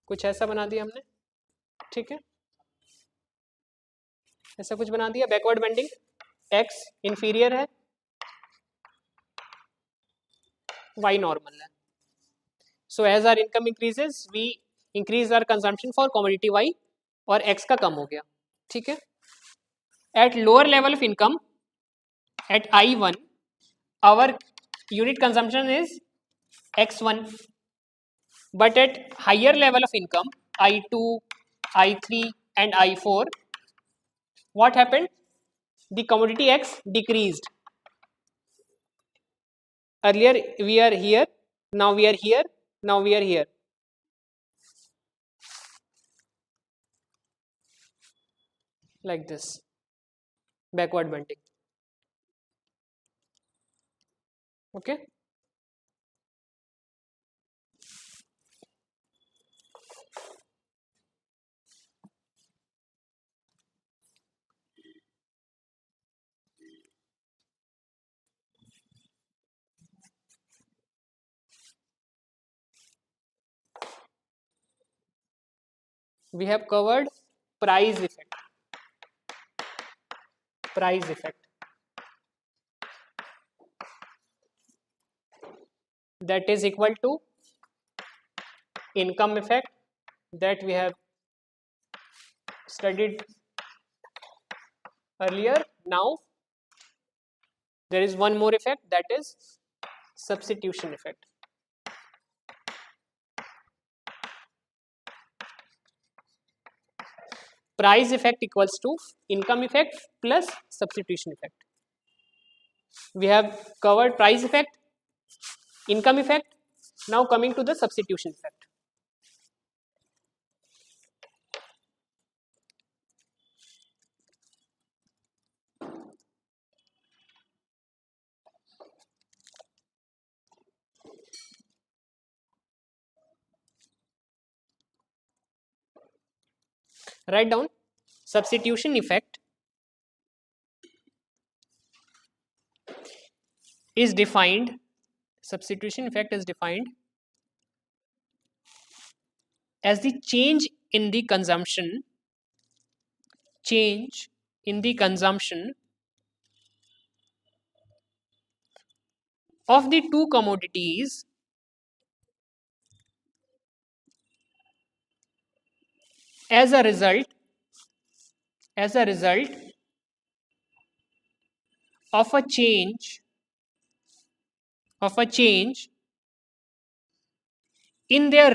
कुछ ऐसा बना दिया हमने, ठीक है, ऐसा कुछ बना दिया. बैकवर्ड बेंडिंग, x इंफीरियर है, y नॉर्मल है. So as our income increases we increase our consumption for commodity y और x का कम हो गया, ठीक है. At lower level of income at I1 our unit consumption is x1, but at higher level of income I2, I3 and I4 what happened? The commodity x decreased. Earlier we are here, now we are here, now we are here. Like this, backward bending. Okay. We have covered price effect. Price effect. That is equal to income effect that we have studied earlier. Now there is one more effect, that is substitution effect. Price effect equals to income effect plus substitution effect. We have covered price effect, income effect. Now coming to the substitution effect. Write down substitution effect is defined. Substitution effect is defined as the change in the consumption of the two commodities as a result of a change in their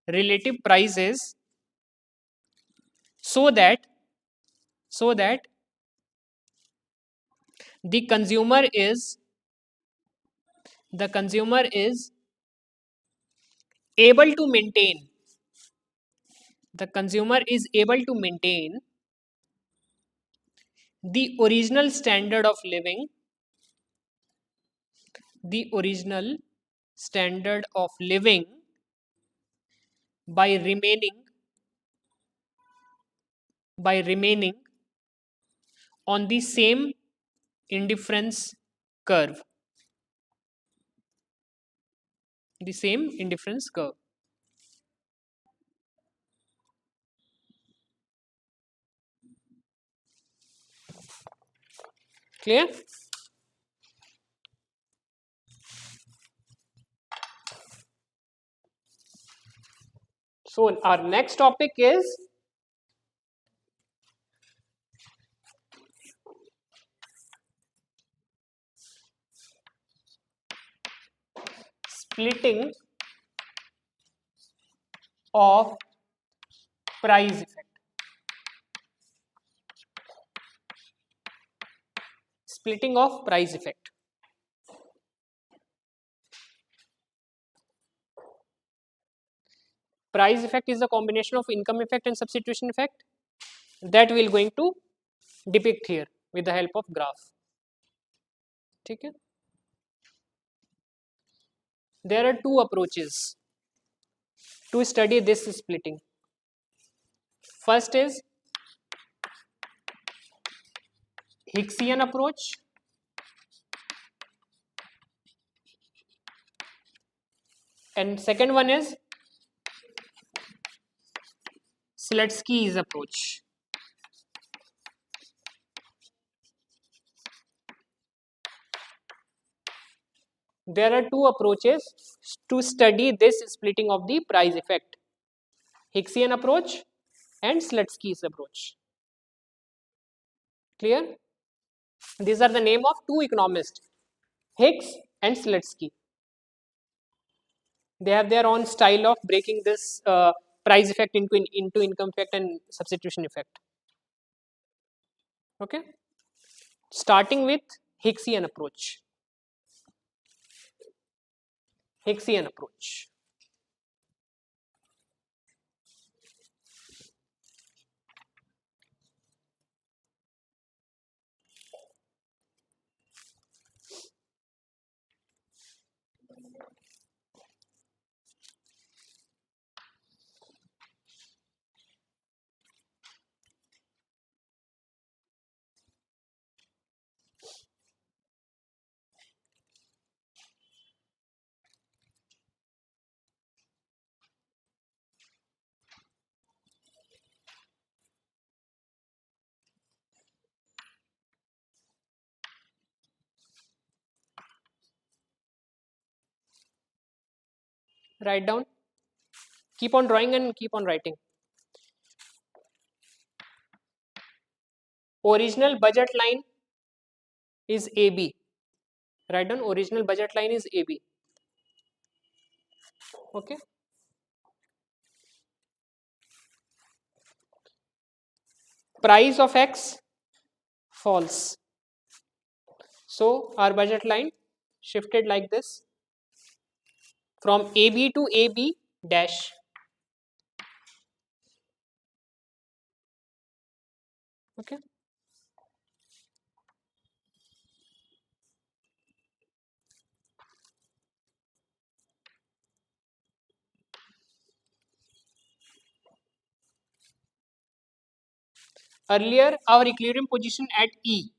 relative prices, so that the consumer is able to maintain the original standard of living by remaining on the same indifference curve. Clear? So our next topic is splitting of price effect. Splitting of price effect. Price effect is the combination of income effect and substitution effect that we are going to depict here with the help of graph. Okay? There are two approaches to study this splitting. First is Hickesian approach, and second one is Slutsky's approach. There are two approaches to study this splitting of the price effect: Hickesian approach and Slutsky's approach. Clear? These are the name of two economists, Hicks and Slutsky. They have their own style of breaking this price effect into income effect and substitution effect. Okay? Starting with Hickesian approach. Hickesian approach. Write down. Keep on drawing and keep on writing. Original budget line is AB. Write down, original budget line is AB. Okay. Price of X false. So our budget line shifted like this from AB to AB dash. Okay. Earlier our equilibrium position at E.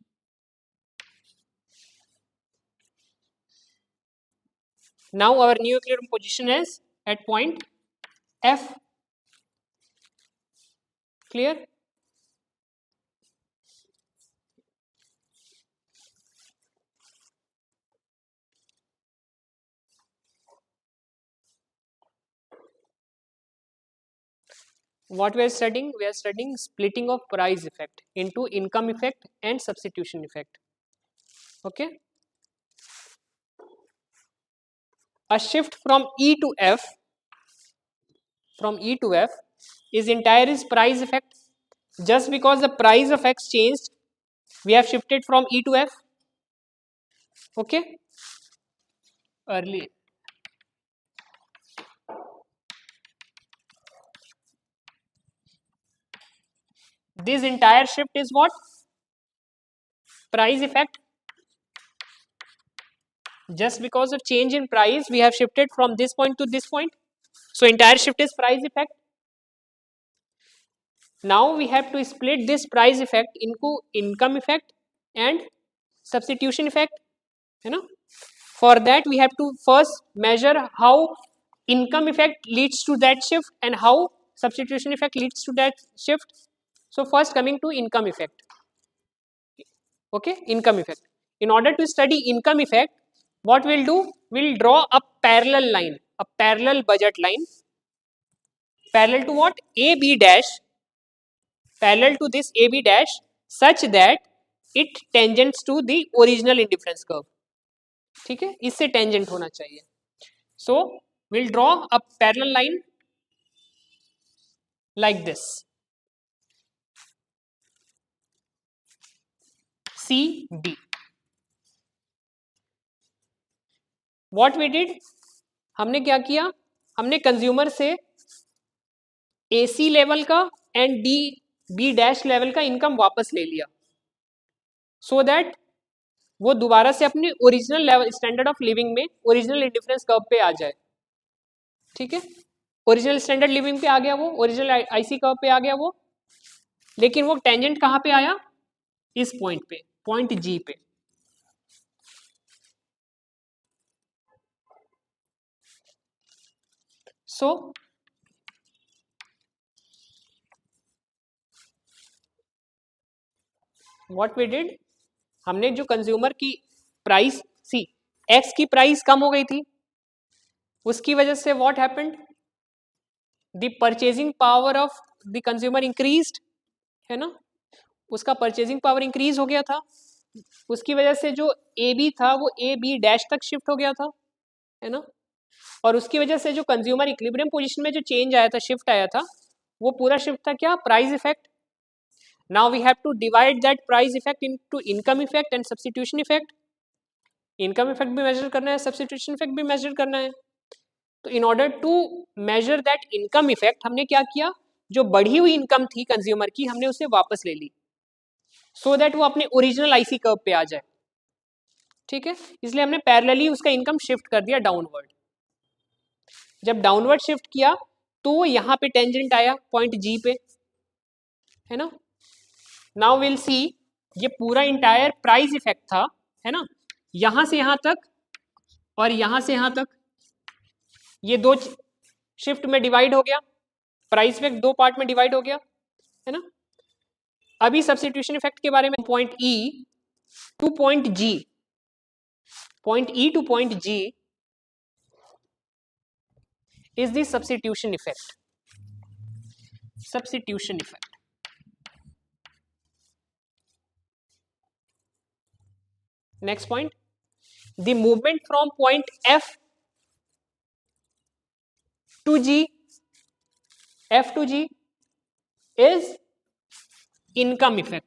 Now our new equilibrium position is at point F. Clear? What we are studying? We are studying splitting of price effect into income effect and substitution effect. Okay. A shift from E to F, is entire is price effect. Just because the price of X changed, we have shifted from E to F. Okay. Early. This entire shift is what? Price effect. Just because of change in price, we have shifted from this point to this point. So entire shift is price effect. Now we have to split this price effect into income effect and substitution effect. You know, for that we have to first measure how income effect leads to that shift and how substitution effect leads to that shift. So first coming to income effect. Okay, income effect. In order to study income effect, what we'll do? We'll draw a parallel line, a parallel budget line, parallel to what? AB dash, parallel to this AB dash, such that it tangents to the original indifference curve. ठीक है, इससे tangent होना चाहिए. So we'll draw a parallel line like this, CD. What we did, हमने क्या किया, हमने consumer से AC लेवल का एंड B डैश लेवल का इनकम वापस ले लिया, सो दैट वो दोबारा से अपने original level standard of living में ओरिजिनल इंडिफरेंस कर्व पे आ जाए. ठीक है, ओरिजिनल स्टैंडर्ड लिविंग पे आ गया वो, ओरिजिनल आईसी कर्व पे आ गया वो, लेकिन वो टेंजेंट कहाँ पे आया, इस पॉइंट पे, पॉइंट जी पे. सो व्हाट वी डिड, हमने जो कंज्यूमर की प्राइस सी एक्स की प्राइस कम हो गई थी, उसकी वजह से what happened, the purchasing power of the consumer increased, है ना, उसका परचेजिंग पावर इंक्रीज हो गया था, उसकी वजह से जो ए बी था वो ए बी डैश तक शिफ्ट हो गया था, है ना, और उसकी वजह से जो कंज्यूमर इक्विलिब्रियम पोजीशन में जो चेंज आया था, शिफ्ट आया था, वो पूरा शिफ्ट था क्या, price effect. Now we have to divide that price effect into income effect and substitution effect. Income effect भी मेजर करना है, सब्स्टिट्यूशन इफेक्ट भी मेजर करना है. तो in order to measure that income effect हमने क्या किया, जो बढ़ी हुई इनकम थी कंज्यूमर की, हमने उसे वापस ले ली, सो दैट वो अपने ओरिजिनल आईसी कर्व पे आ जाए. ठीक है, इसलिए हमने पैरेलली उसका इनकम शिफ्ट कर दिया डाउनवर्ड. जब डाउनवर्ड शिफ्ट किया तो वो यहाँ पे टेंजेंट आया पॉइंट जी पे, है ना. नाउ विल सी, ये पूरा इंटायर प्राइस इफेक्ट था, है ना, यहां से यहां तक और यहां से यहां तक, ये दो शिफ्ट में डिवाइड हो गया, प्राइस इफेक्ट दो पार्ट में डिवाइड हो गया, है ना. अभी सब्स्टिट्यूशन इफेक्ट के बारे में, point E to point G, point E to point G is the substitution effect. Substitution effect. Next point, the movement from point F to G, F to G is income effect.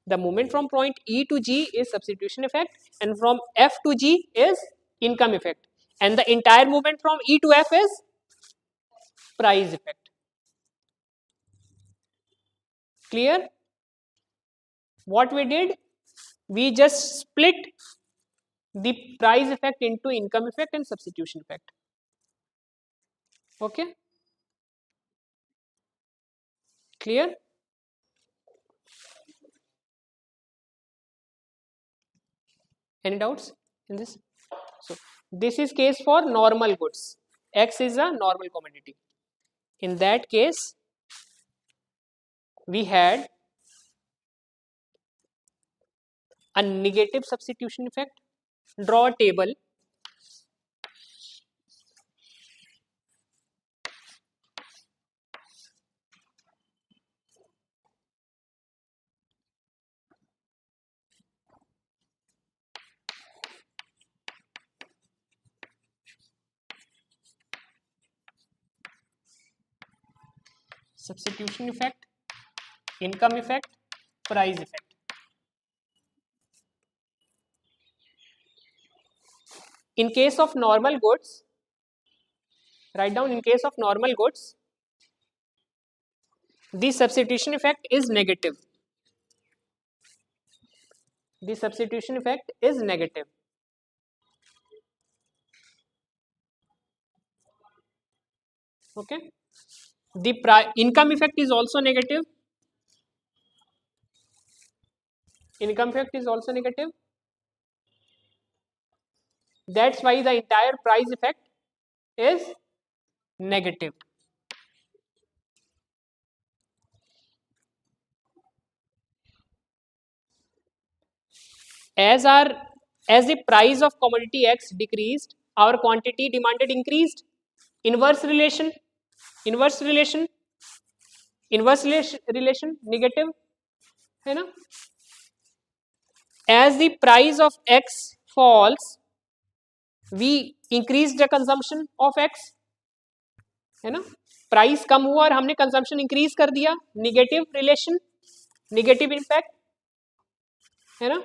The movement from point E to G is substitution effect, and from F to G is income effect, and the entire movement from E to F is price effect. Clear? What we did, we just split the price effect into income effect and substitution effect. Okay, clear? Any doubts in this? So this is case for normal goods. X is a normal commodity. In that case, we had a negative substitution effect. Draw a table. Substitution effect, income effect, price effect. In case of normal goods, write down, in case of normal goods, the substitution effect is negative. The substitution effect is negative. Okay. The income effect is also negative. Income effect is also negative. That's why the entire price effect is negative. As the price of commodity X decreased, our quantity demanded increased. Inverse relation, inverse relation, inverse relation negative, है ना. as the price of X falls, we increase the consumption of X, है ना. Price कम हुआ और हमने consumption increase कर दिया, negative relation, negative impact, है ना.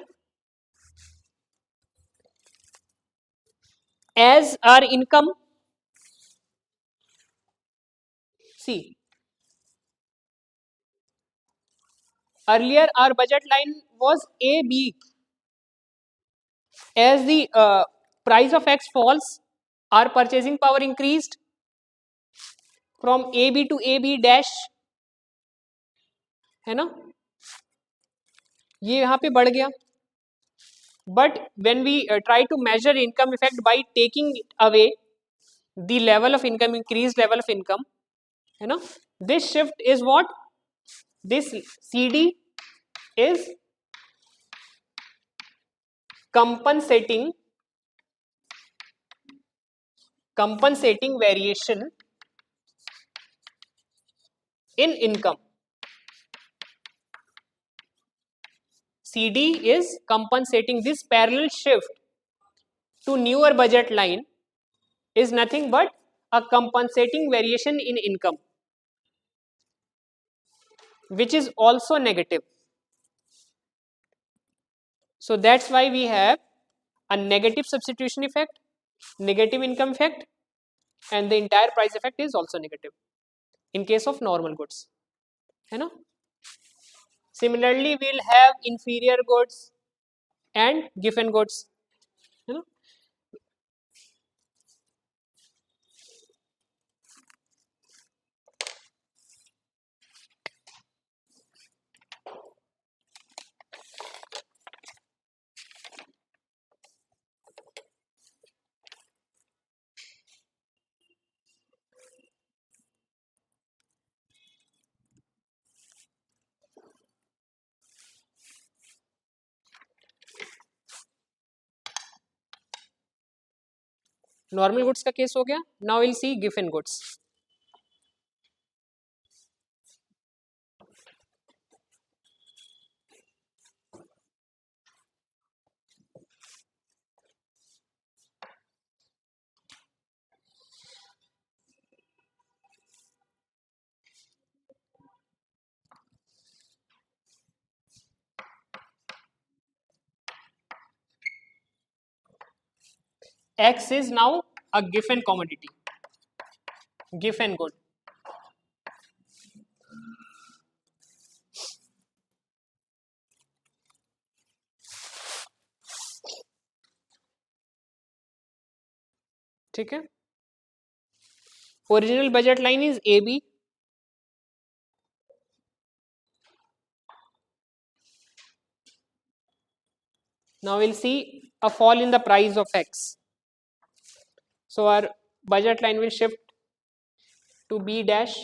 As our income, see, earlier our budget line was A B. As the price of X falls, our purchasing power increased from AB to AB dash, है ना. ये यहाँ पे बढ़ गया. But when we try to measure income effect by taking away the level of income, increased level of income, you know, this shift is what? This CD is compensating variation in income. CD is compensating this parallel shift to newer budget line is nothing but a compensating variation in income, which is also negative. So that's why we have a negative substitution effect, negative income effect, and the entire price effect is also negative in case of normal goods, है ना. Similarly, we'll have inferior goods and given goods, है ना. Normal goods का case हो गया. Now will see given goods. X is now a given commodity, given good. ठीक है. Original budget line is AB. Now we'll see a fall in the price of X. So our budget line will shift to B dash.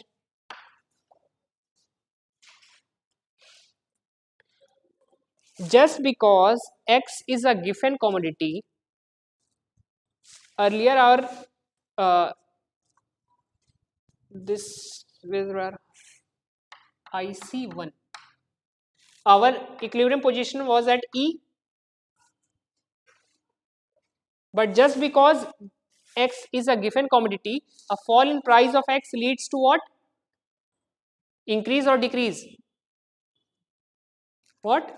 Just because X is a given commodity, earlier our this where IC1, our equilibrium position was at E, but just because X is a given commodity, a fall in price of X leads to what? Increase or decrease? What?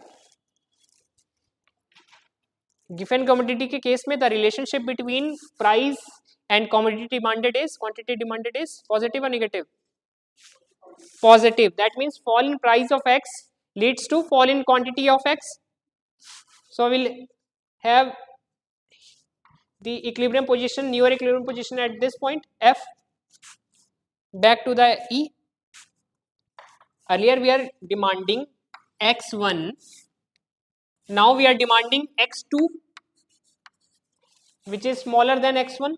Given commodity के case में the relationship between price and commodity demanded is, quantity demanded is positive or negative? Positive. That means fall in price of X leads to fall in quantity of X. So we'll have the equilibrium position, newer equilibrium position at this point F. Back to the E. Earlier we are demanding X1. Now we are demanding X2, which is smaller than X1.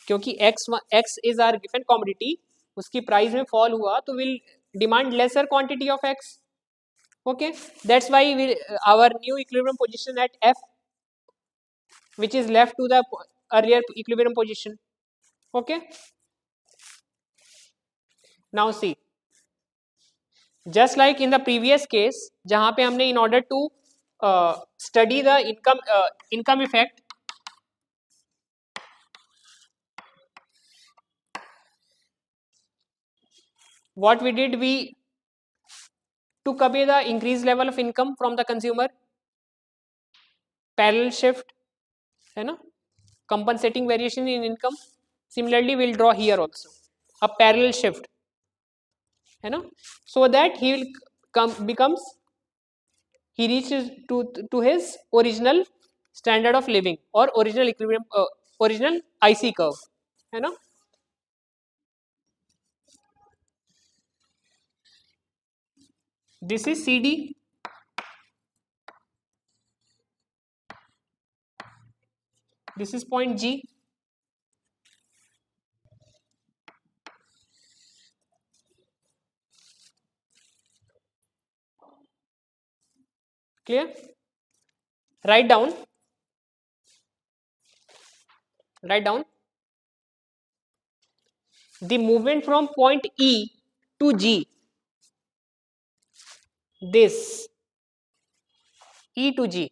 क्योंकि X is our given commodity, उसकी price में fall हुआ तो will demand lesser quantity of X. Okay, that's why our new equilibrium position at F, which is left to the earlier equilibrium position. Okay, now see, just like in the previous case जहां पे हमने in order to study the income effect, what we did, we took away the increased level of income from the consumer, parallel shift, है ना, compensating variation in income. Similarly we'll draw here also a parallel shift, है ना, so that he will becomes, he reaches to his original standard of living or original equilibrium, original IC curve, है ना. This is CD, this is point G. Clear? Write down, write down the movement from point E to G. This E to G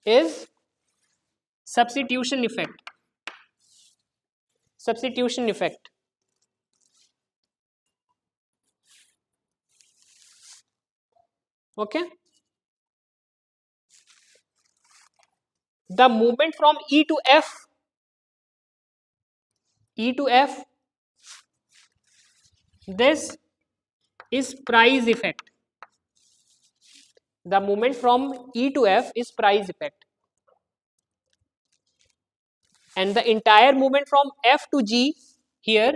is substitution effect. Substitution effect. Okay. The movement from E to F, E to F, this is price effect. The movement from E to F is price effect. And the entire movement from F to G here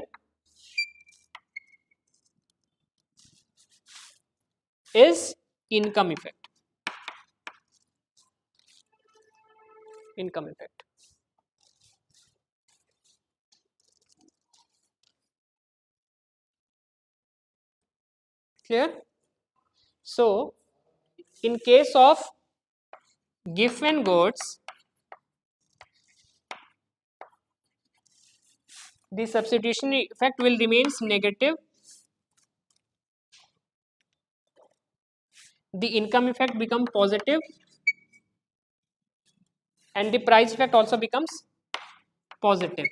is income effect. Income effect. Clear? So, in case of given goods, the substitution effect will remains negative. The income effect becomes positive, and the price effect also becomes positive.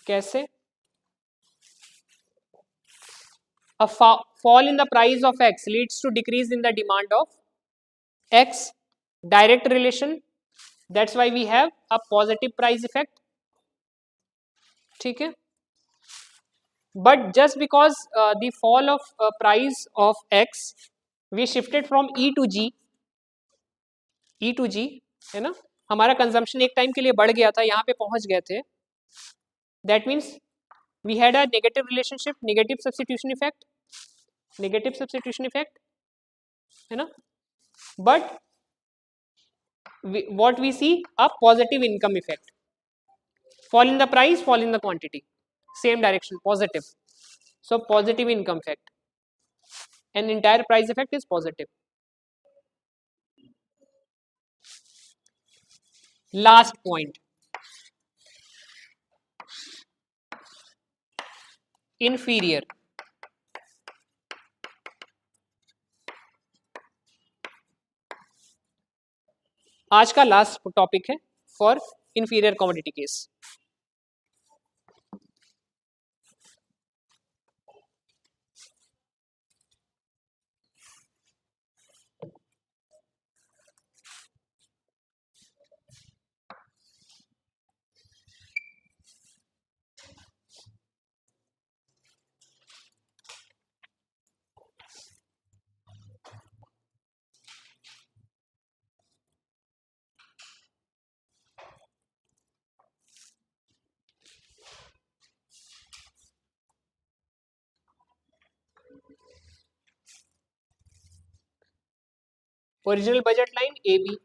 कैसे? A fall in the price of X leads to decrease in the demand of X. Direct relation. That's why we have a positive price effect. ठीक है? But just because the fall of price of X, we shifted from E to G. E to G, है ना? हमारा consumption एक time के लिए बढ़ गया था, यहाँ पे पहुंच गए थे. That means we had a negative relationship, negative substitution effect, है ना? But what we see, a positive income effect. Fall in the price, fall in the quantity, same direction, positive. So positive income effect, and entire price effect is positive. Last point, inferior. आज का last topic है for inferior commodity case. Original budget line AB,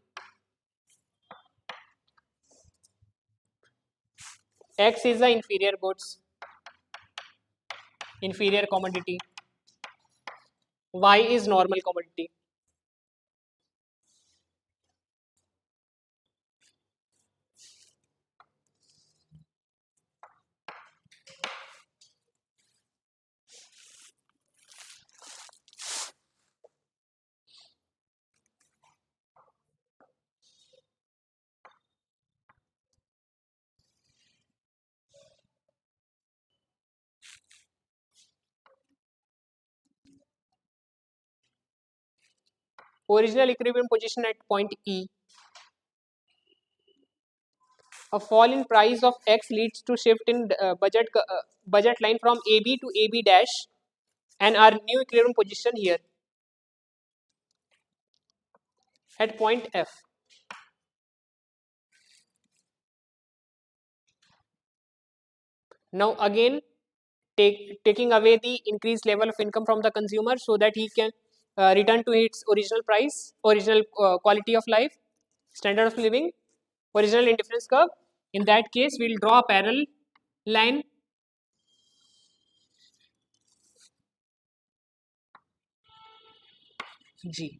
X is the inferior goods, inferior commodity, Y is normal commodity. original equilibrium position at point E. A fall in price of X leads to shift in budget line from AB to AB dash and our new equilibrium position here at point F. Now again taking away the increased level of income from the consumer so that he can return to its original price, original quality of life, standard of living, original indifference curve. In that case, we'll draw a parallel line G.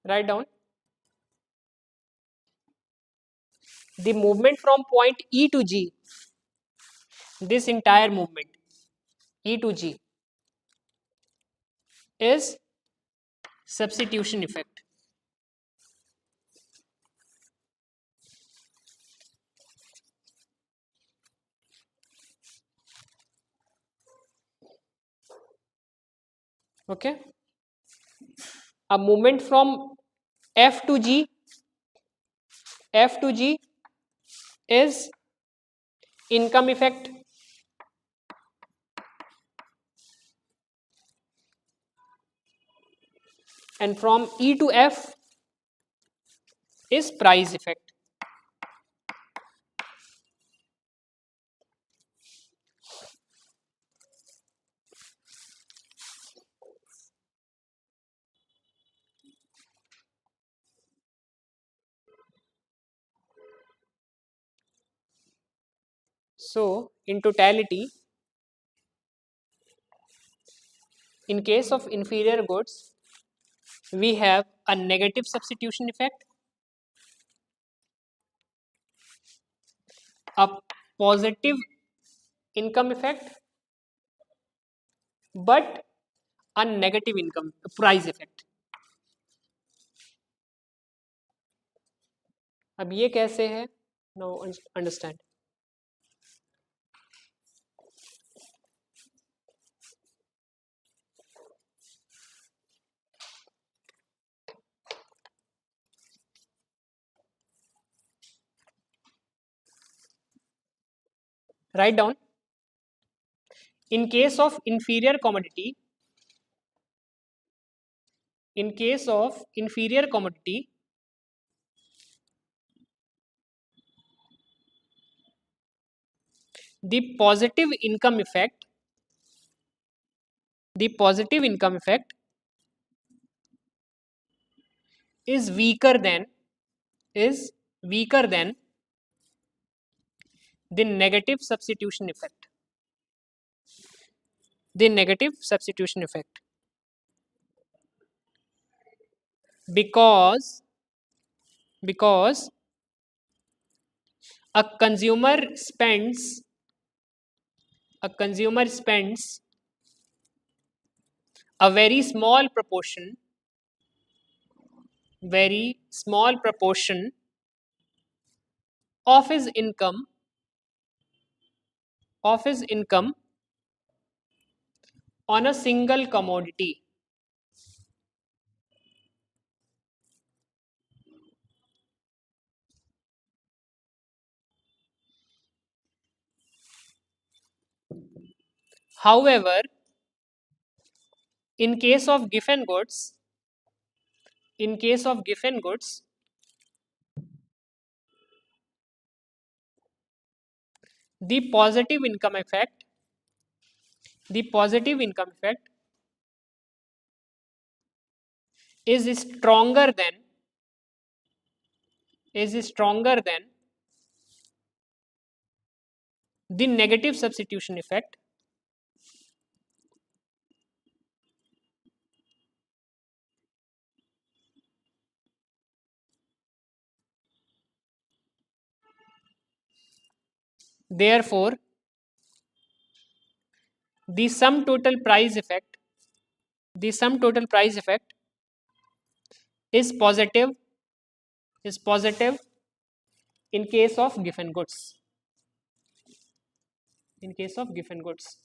Write down the movement from point E to G. This entire movement E to G is substitution effect. Okay, a movement from F to G. F to G is income effect. And from E to F is price effect. So, in totality, in case of inferior goods, we have a negative substitution effect, a positive income effect, but a negative income price effect. अब ये कैसे है? Now understand. Write down. In case of inferior commodity, in case of inferior commodity, the positive income effect, the positive income effect is weaker than is weaker than the negative substitution effect. The negative substitution effect, because a consumer spends a consumer spends a very small proportion of his income on a single commodity. However, in case of given goods, the positive income effect is stronger than the negative substitution effect, Therefore, the sum total price effect, the sum total price effect is positive, is positive in case of given goods. In case of given goods.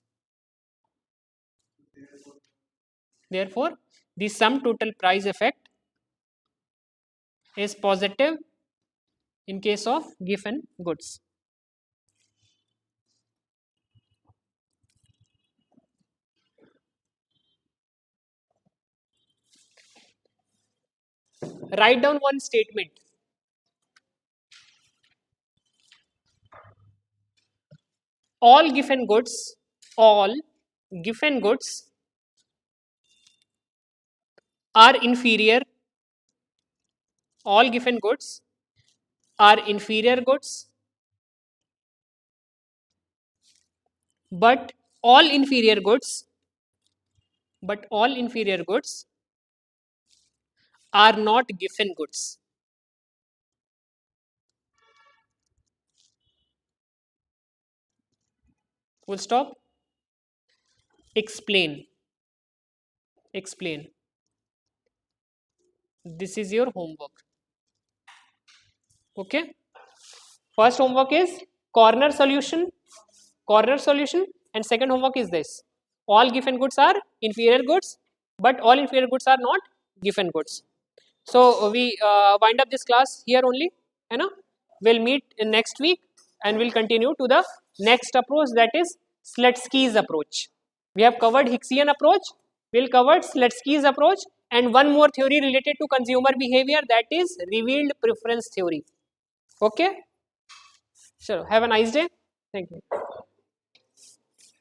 Therefore, the sum total price effect is positive in case of given goods. Write down one statement. All given goods, all given goods are inferior, all given goods are inferior goods, but all inferior goods, but all inferior goods are not given goods. Full stop. Explain. Explain. This is your homework. Okay. First homework is corner solution. Corner solution. And second homework is this. All given goods are inferior goods, but all inferior goods are not given goods. So we wind up this class here only. You know, we'll meet in next week and we'll continue to the next approach, that is Slutsky's approach. We have covered Hicksian approach. We'll cover Slutsky's approach and one more theory related to consumer behavior, that is revealed preference theory. Okay. Sure. Have a nice day. Thank you.